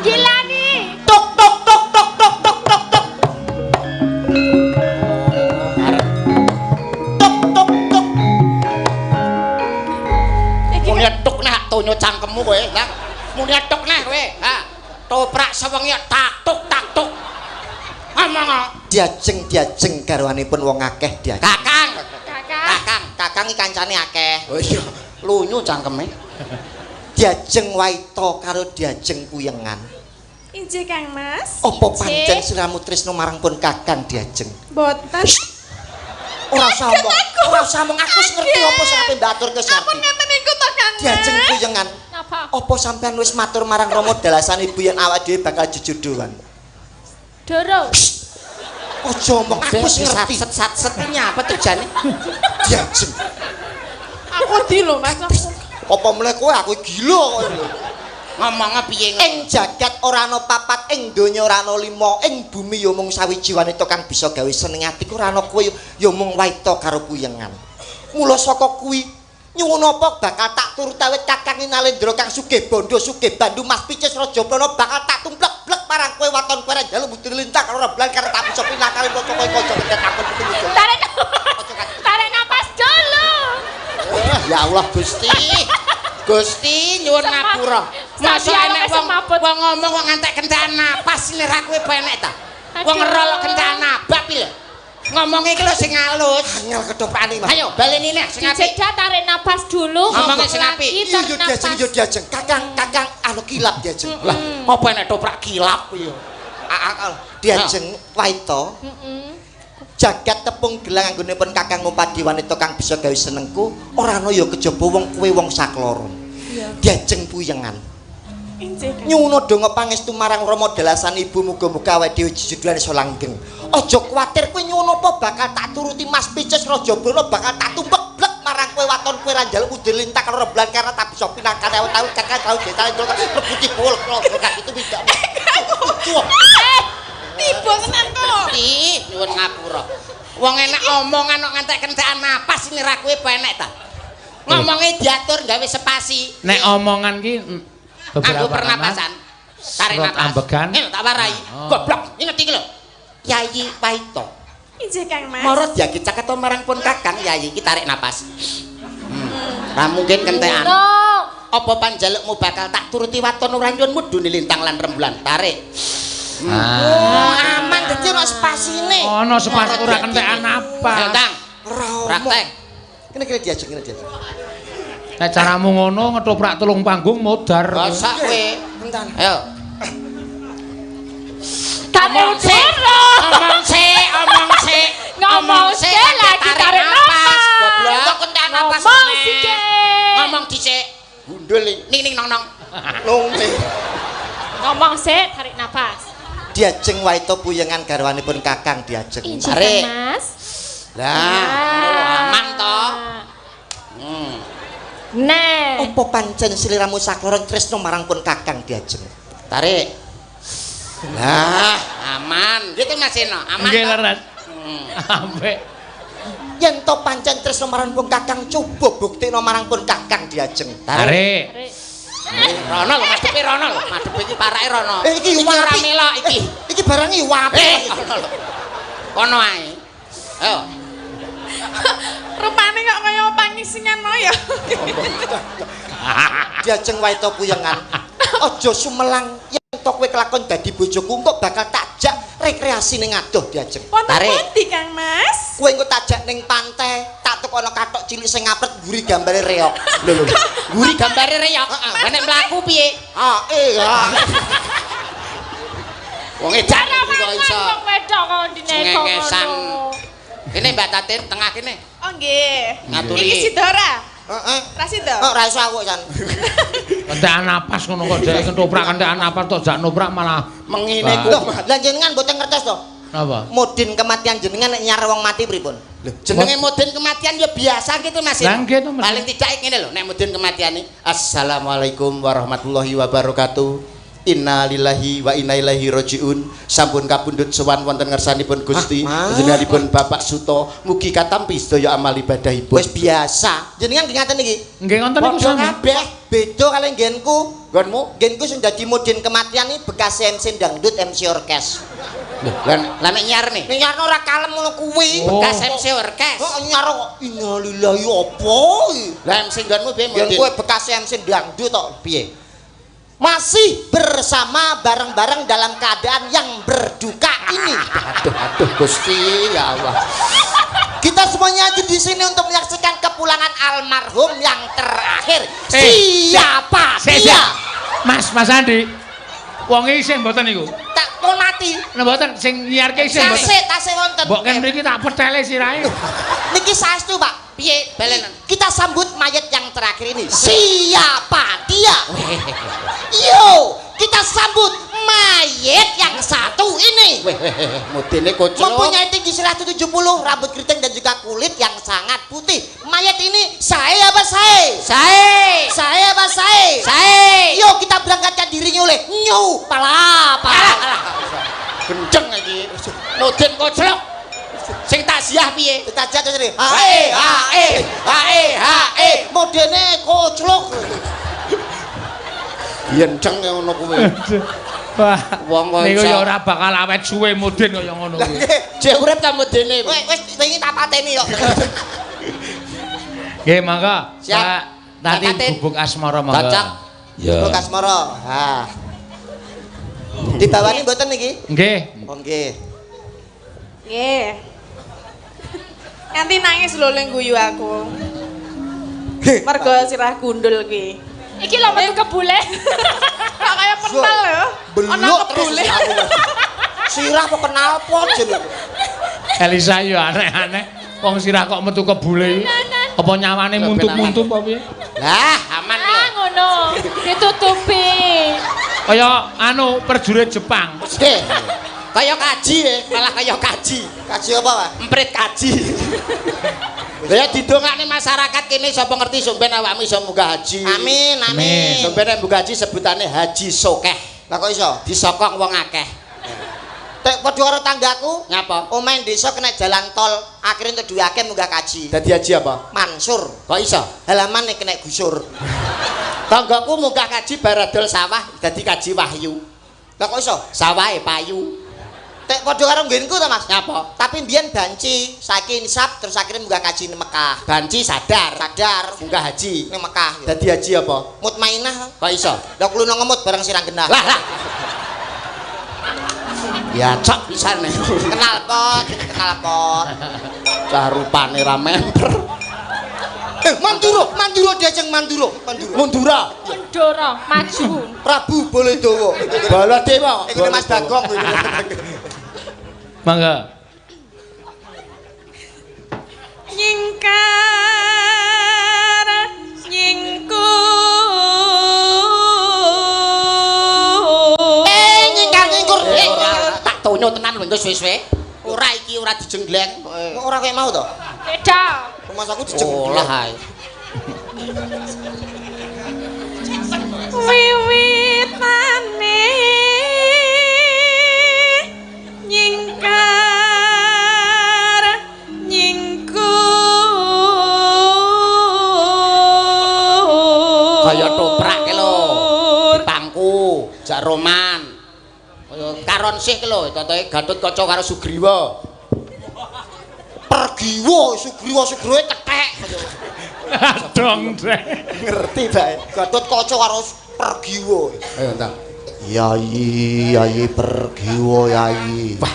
Gila nih. Tok tok tok tok tok tok tok tok. Tok tok tok. Muni tok nah tonyo cangkemmu kowe, Lang. Muni tok nah kowe. Ha. Toprak sewengi tak tuk. Ngomong. Diajeng garwanipun wong akeh diajeng. Kakang iki kancane akeh. Oh iya. Lunyu cangkeme. Diajeng waita karo diajeng kuyengan. Injih Kang Mas. Apa pancen siramu tresno marang pun Kakang diajeng? Boten. Ora samong aku wis ngerti apa sing ape mbatur ke Apa Sati. ngeten niku to Kang Mas? Diajeng kuyengan. Napa? Apa sampean wis matur marang Rama dalasan ibu yen awak dhewe bakal jejodohan? Doro. Aja omong aku wis ngerti. Satset iki apa tujuane? Diajeng. Aku di lho Mas. Apa meneh kowe aku gila kowe lho. Ngomongnya piye Ing jagat ora ana papat, ing donya ora ana lima, ing bumi ya mung sawiji wanita kang bisa gawe seneng atiku ora ana kowe ya mung waita karo kuyengan. Mula saka kuwi nyuwun apa bakal tak turut awit Kakang Nalendra kang sugih bondo sugih bandu Mas Picis Raja Prana bakal tak tumplek-blek marang kowe waton kowe njaluk butir lintang karo reblan karo tak bisa pinakali kok kowe kanca ketek takon itu. Tarik napas dulu. Ya Allah Gusti. Gusti nyuwun ngapura. Masa enek wong ngomong kok ngantek kentekan napas ini ra kowe penek ta. Wong ngerol kentekan nabak iki lho. Ngomong iki lho sing alus. Angel kedopane Mas. Ayo baleni nek sing apik. Dijeda tarik napas dulu. Ngomongnya sing apik. Iya yo diajeng yo diajeng. Kakang anu kilap diajeng. Lah apa enek toprak kilap kuwi yo. Diajeng waita. Jagat tepung gelang anggonipun Kakang Ngupadi wanita kang bisa gawe senengku ora ana ya kejaba wong kowe wong sakloron. Diajeng puyengan. Injih Kang. Nyuwun donga pangestu marang Rama dalasan ibu muga-muga awake dhewe jejodohan iso langgeng. Aja kuwatir kowe nyuwun apa bakal tak turuti Mas Picis Raja Brana bakal tak tumpek-blek marang kowe waton kowe ra njaluk udil lintang karo reblan karena tak bisa pinakane awet-awet kakak tau desa rebuti bol kok itu tidak. Tiba tenan kok. Ih, nyuwun ngapura. Wong enak omongan kok ngantek kentekan napas ini ra kowe penek ta. Ngomongnya diatur gawe spasi. Nek omongan ki Aku beberapa pernapasan. Tarik Serot napas. ambegan. Tak warai. Goblok, inget iki lho. Yayi Waita. Injih Kang Mas. Moro diagi caket marang pun Kakang Yayi iki tarik napas. Ra mungkin kentekan. No. Apa panjalukmu bakal tak turuti waton ora nyuwun mudune lintang lan rembulan. Tarik. Aman dadi ono spasine. Ono sepatu ora kentekan apa. Lintang. Praktek. Kene diajeng. Nek caramu ngono ngetoprak telung panggung modar. Masak kowe. Entan. Ayo. Omong sik lagi tarik napas. Goblok kok entek napas. Ngomong sik. Ngomong dhisik. Gundul ning nong. Ngomong sik tarik napas. Diajeng waito puyengan garwanipun Kakang diajeng. Tarik. Mas. Lah, aman to. Nah. Apa pancen sliramu sakloron tresno marang pun Kakang diajeng. Tarik. Lah, aman. Gitu Mas Eno, aman. Nggih, Leres. Ambek Yen to pancen tresno marang pun Kakang coba buktekno marang pun Kakang diajeng. tarik. Rono lho, madhepe Rono lho. Madhepe iki parake Rono. Iki ora melok iki. Iki barang iwape. Kono ae. Ayo. Rupane kok kaya pangisingan mau ya. Diajeng waito puyengan. Aja sumelang yen to kowe kelakon dadi bojoku kok bakal takjak rekreasi ning adoh diajeng. Wonten Tarik. pundi Kang Mas? Kowe engko tajak ning pantai, tak tukono kathok cilik sing ngapret guri gambare reok. Lho. Guri gambare reyok. Nek mlaku piye? Wong edan iki kok iso. Wong wedok kok ndine kok Ngengesan. ngono. Kene Mbak Tatin tengah kene. Oh nggih. Ngaturi. Iki Sidora. Heeh. Ra sida. Ora iso aku san. Kentekan napas ngono kok dhek ketoprak kentekan napas tok jak noprak malah Mengine ku. Loh, lah jenengan mboten ngertos to? apa? Mudin kematian jenengan nek nyar wong mati pripun? Jenenge mudin kematian ya biasa gitu Mas. Lah nggih to, Mas. Paling tidak ngene lho nek mudin kematian iki. Assalamualaikum warahmatullahi wabarakatuh. Inna lillahi wa inna ilaihi rajiun. Sampun kapundhut sowan wonten ngersanipun Gusti panjenenganipun Bapak Suto, mugi katampi sedaya amal ibadahipun. Wis biasa. Jenengan nggih ngaten iki. Nggih ngoten niku Padha sami. kabeh beda kali nggenku. Nggonmu? Nggenku sing dadi mudin kematian iki bekas MC dangdut MC orkes. Lah nek nyar nih. Ning nyarno ora kalem ngono kuwi. Bekas MC orkes. Kok nyar kok innalillahi apa iki? Lah MC nggonmu piye Yen mudin? kowe bekas MC dangdut tok piye? Masih bersama bareng-bareng dalam keadaan yang berduka ini. Aduh Gusti ya Allah. Kita semuanya hadir di sini untuk menyaksikan kepulangan almarhum yang terakhir. Siapa dia? Mas Andi. Wong iki sing mboten niku. Tak mau mati. Nek mboten sing nyiarke sing mboten. Tasik wonten. Mbok ken mriki tak petele sirahe. Niki saestu, Pak. Piye balenan? Kita sambut mayat yang terakhir ini. Siapa dia? Yo, kita sambut mayat yang satu ini. Mudine kocok. Mempunyai tinggi 170, rambut keriting dan juga kulit yang sangat putih. Mayat ini saya apa saya? Saya apa saya? Yo, kita berangkatkan dirinya oleh Nyu Palapa. Gendeng iki. Mudin kocok. Sing takziah piye? Kita jatuh sendiri. Hae. Modene koclok. Gendeng ngono kuwi. Wah, Wong kok niku iso. ya ora bakal awet suwe mudin kaya ngono kuwi. Jek urip ta mudine. Wis wingi tak pateni kok. Nggih, mangga. Siap. Pak Tati Pak Tatin. bubuk asmara mangga. Cocok. Ya. Bekas moro. Ha. Dibawani mboten niki? Nggih. Oh nggih. Nggih. Nganti nangis lho ning guyu aku. Mergo sirah gundul ki. Iki lho metu kebule. Kok kaya penal ya? Ana Beluk kebule. Sirah kok kenal pot jeneng. Elisa yo aneh-aneh. Wong sirah kok metu kebule. Apa nyawane muntup-muntup apa piye? Lah, aman lho. Ah ngono. Ditutupi. Kaya anu perjurit Jepang. Nggih. Kaya kaji malah kaya kaji. Kaji apa, Pak? Emprit kaji. Ya didongakne masyarakat kene sapa ngerti sampeyan awakmu iso munggah haji. Amin. Sampeyan nek munggah haji sebutane haji sokeh. Lah kok iso? Disokong wong akeh. Tek padha karo tanggaku. Ngapa? Omahe desa kena jalan tol, akhirnya untuk duwake munggah kaji. Dadi haji apa? Mansur. Kok iso? Halaman nek kena gusur. Tanggaku munggah kaji baradol sawah dadi kaji wahyu. Lah kok iso? Sawahe payu. Tek padha karo nggenku to, Mas. Ngapa? Tapi mbiyen banci, saiki nisab terus akhirnya munggah kaji ning Mekah. Banci sadar Munggah munggah haji. ning Mekah. Dadi haji apa? Mutmainah. Kok iso? Lah kluno ngemut bareng sirang genah. Lah. Ya cok pisan nih. Kenal pot. Cah rupane ra member. Mandura Dajeng Mandura. Mundura. Mundura, maju. Prabu Baladewa. Baladewa. Iki Mas Bagong. Mangga. Nyingkar nyingku Nyingkur. Tak tonyo tenan lho suwe-suwe. Ora iki ora dijenggleng. Ora kayak mau to. Beda. Mas aku dijeng. Olah ae. wiwitane nyingkar nyingku Kaya toprak ke lho. Pangku, jak roman. Kaya karon sih ke lho, totoke Gatotkaca karo Sugriwa. Pergiwa Sugriwa tekek. Dong, Drek. Ngerti bae. Gatotkaca karo Pergiwa. Ayo entang. Yayi Pergiwa Yayi. Wah.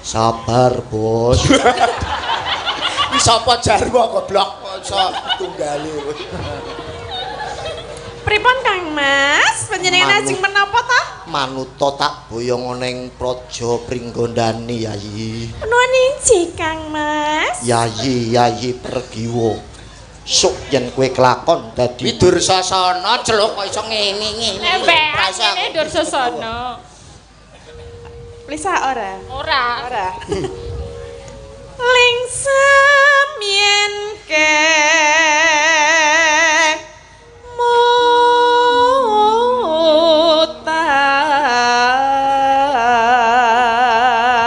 Sabar, Bos. Iki sapa jarwo goblok iso tunggale. pripun Kang Mas panjenengan ajeng menapa ta Manuta tak boyong ning Praja Pringgondani Yayi. nuwun injih Kang Mas Yayi Pergiwa. Sok yen kowe kelakon dadi Widursasana celuk kok iso ngene-ngene. Embean ngene Dursasana. Lisa ora Ora. Lingsem yen ke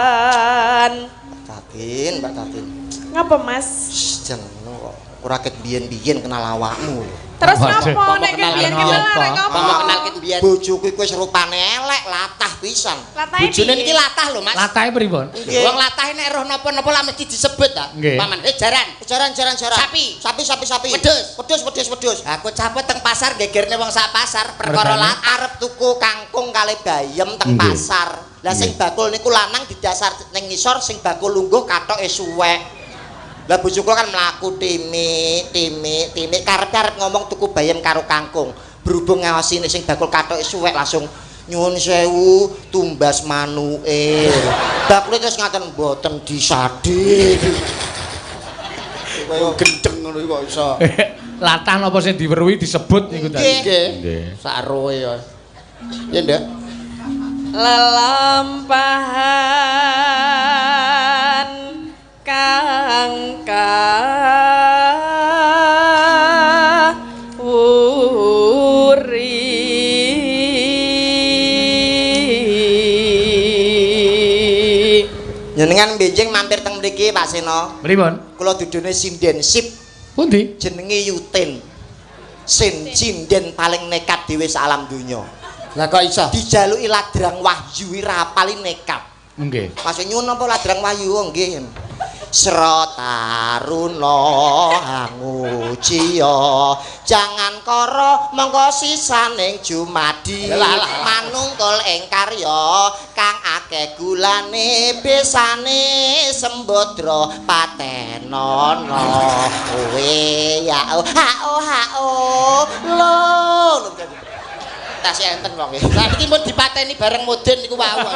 mutan Mbak Tatin. ngapa Mas Jeneng kok ora ket biyen-biyen kenal awakmu. terus Waduh. ngapa nek Kenal kebiyen kenal kenal apa? arek Mama ngapa kenal ket biyen. Bojoku iku wis rupane elek, latah pisan. latahe Bojone piye? niki latah lho, Mas. Latahe pripun? Nggih. Wong latah nek roh napa-napa lah mesti disebut ta. Nggih. Paman, jaran. Jaran. Sapi. Sapi. Wedhus. Aku capek teng pasar gegerne wong sak pasar perkara Mergane? latah. Arep tuku kangkung kali bayem teng Nggih. pasar. Lah sing bakul niku lanang didasar ning ngisor, sing bakul lungguh katoke suwek. Lah bojoku kan mlaku timi karep ngomong tuku bayem karo kangkung. Berhubung ngawasine sing bakul katoke suwek langsung nyuwun sewu tumbas manuke. Bakule terus ngaten mboten disade. Kaya gendeng ngono kok iso. Latah napa sing diweruhi disebut niku tadi. Nggih. Sak roe ya. Ya, Nduk. lelampahan kang wuri Jenengan benjing mampir teng mriki Pak Seno. Pripun? Kula dudune sinden sip Pundi? jenenge Yutin. Sinden paling nekat dhewe sak alam donya. Lah kok iso? Dijaluki ladrang wahyu rapali nekat. Nggih. Masuk nyuwun apa ladrang wahyu? Oh nggih. Srataruna anguciya jangan kara mongko sisaning jumadi manungkul ing karya kang akeh gulane besane sembodra patenono kowe ya lo tasih enten wong nggih. Lah iki pun dipateni bareng mudin niku wau.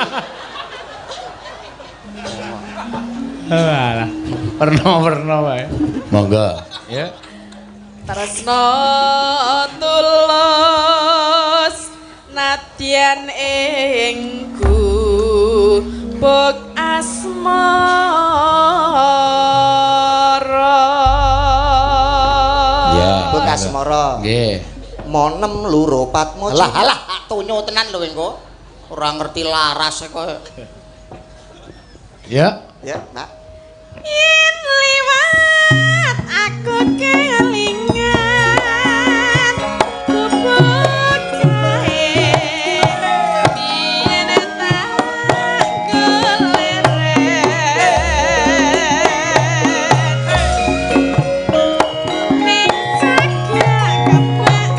Alah. Werna-werna wae. Monggo. Ya. tresna tulus nadyan ing gubuk asmara Ya. Buk asmara. Nggih. Monem loro patmo. Alah, tonyo tenan lho engko. Ora ngerti laras kok. Ya. Ya, Nak. yen liwat aku kelingan gubuk kae yen tak keleren ning cagak kebetulan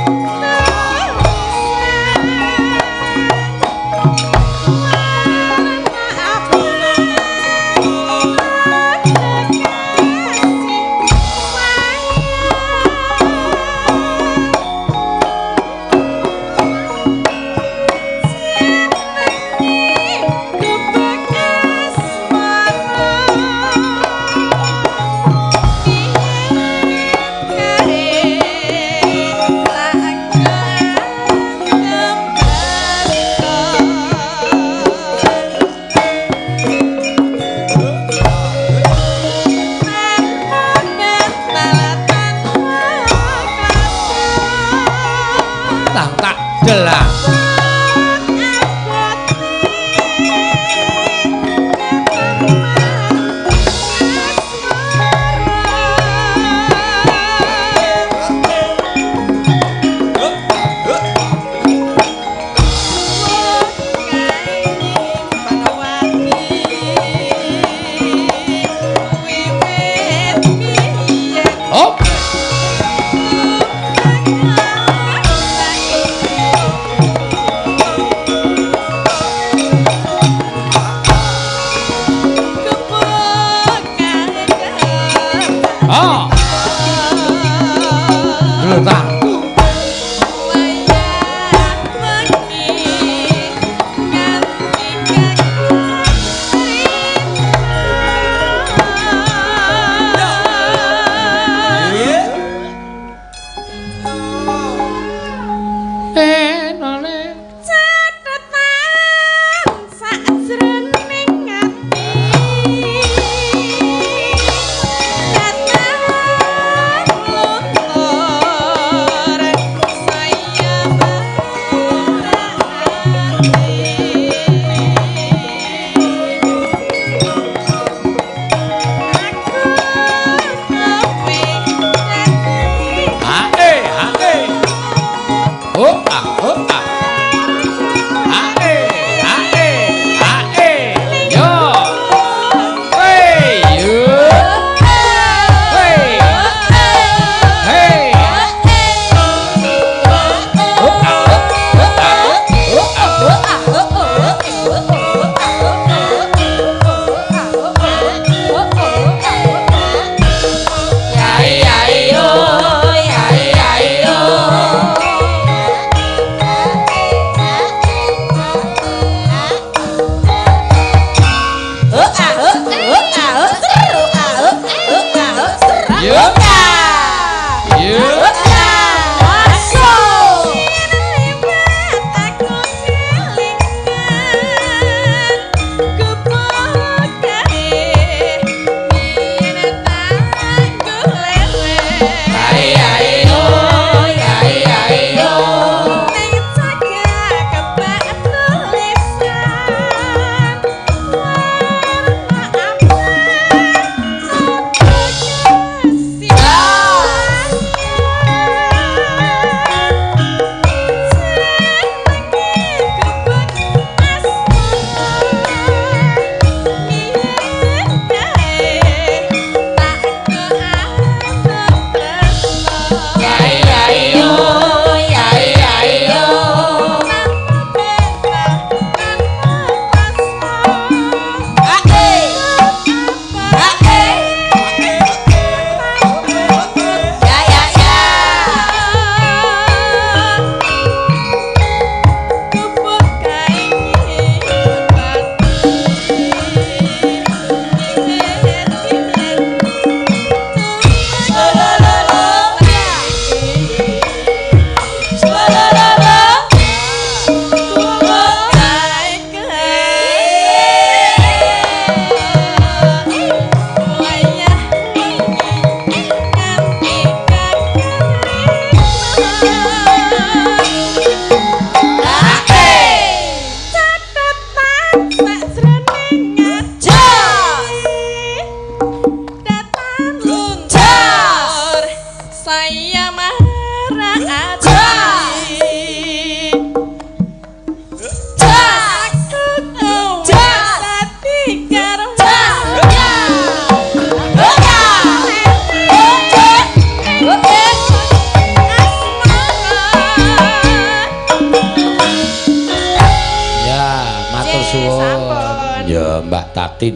Mbak Tatin.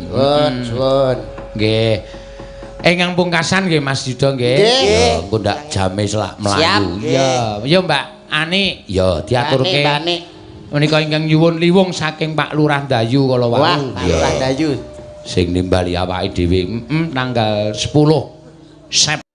Suwun. Nggih. Ingkang pungkasan nggih Mas Yuda nggih. Nggih. Engko ndak jame selak mlayu. Siap, Iya. Ya Mbak Ani, ya diaturke. Mbak Ani. Menika ingkang nyuwun liwung saking Pak Lurah Dayu kala wau. Wah, Pak Lurah Dayu. Sing nimbali awake dhewe tanggal 10 September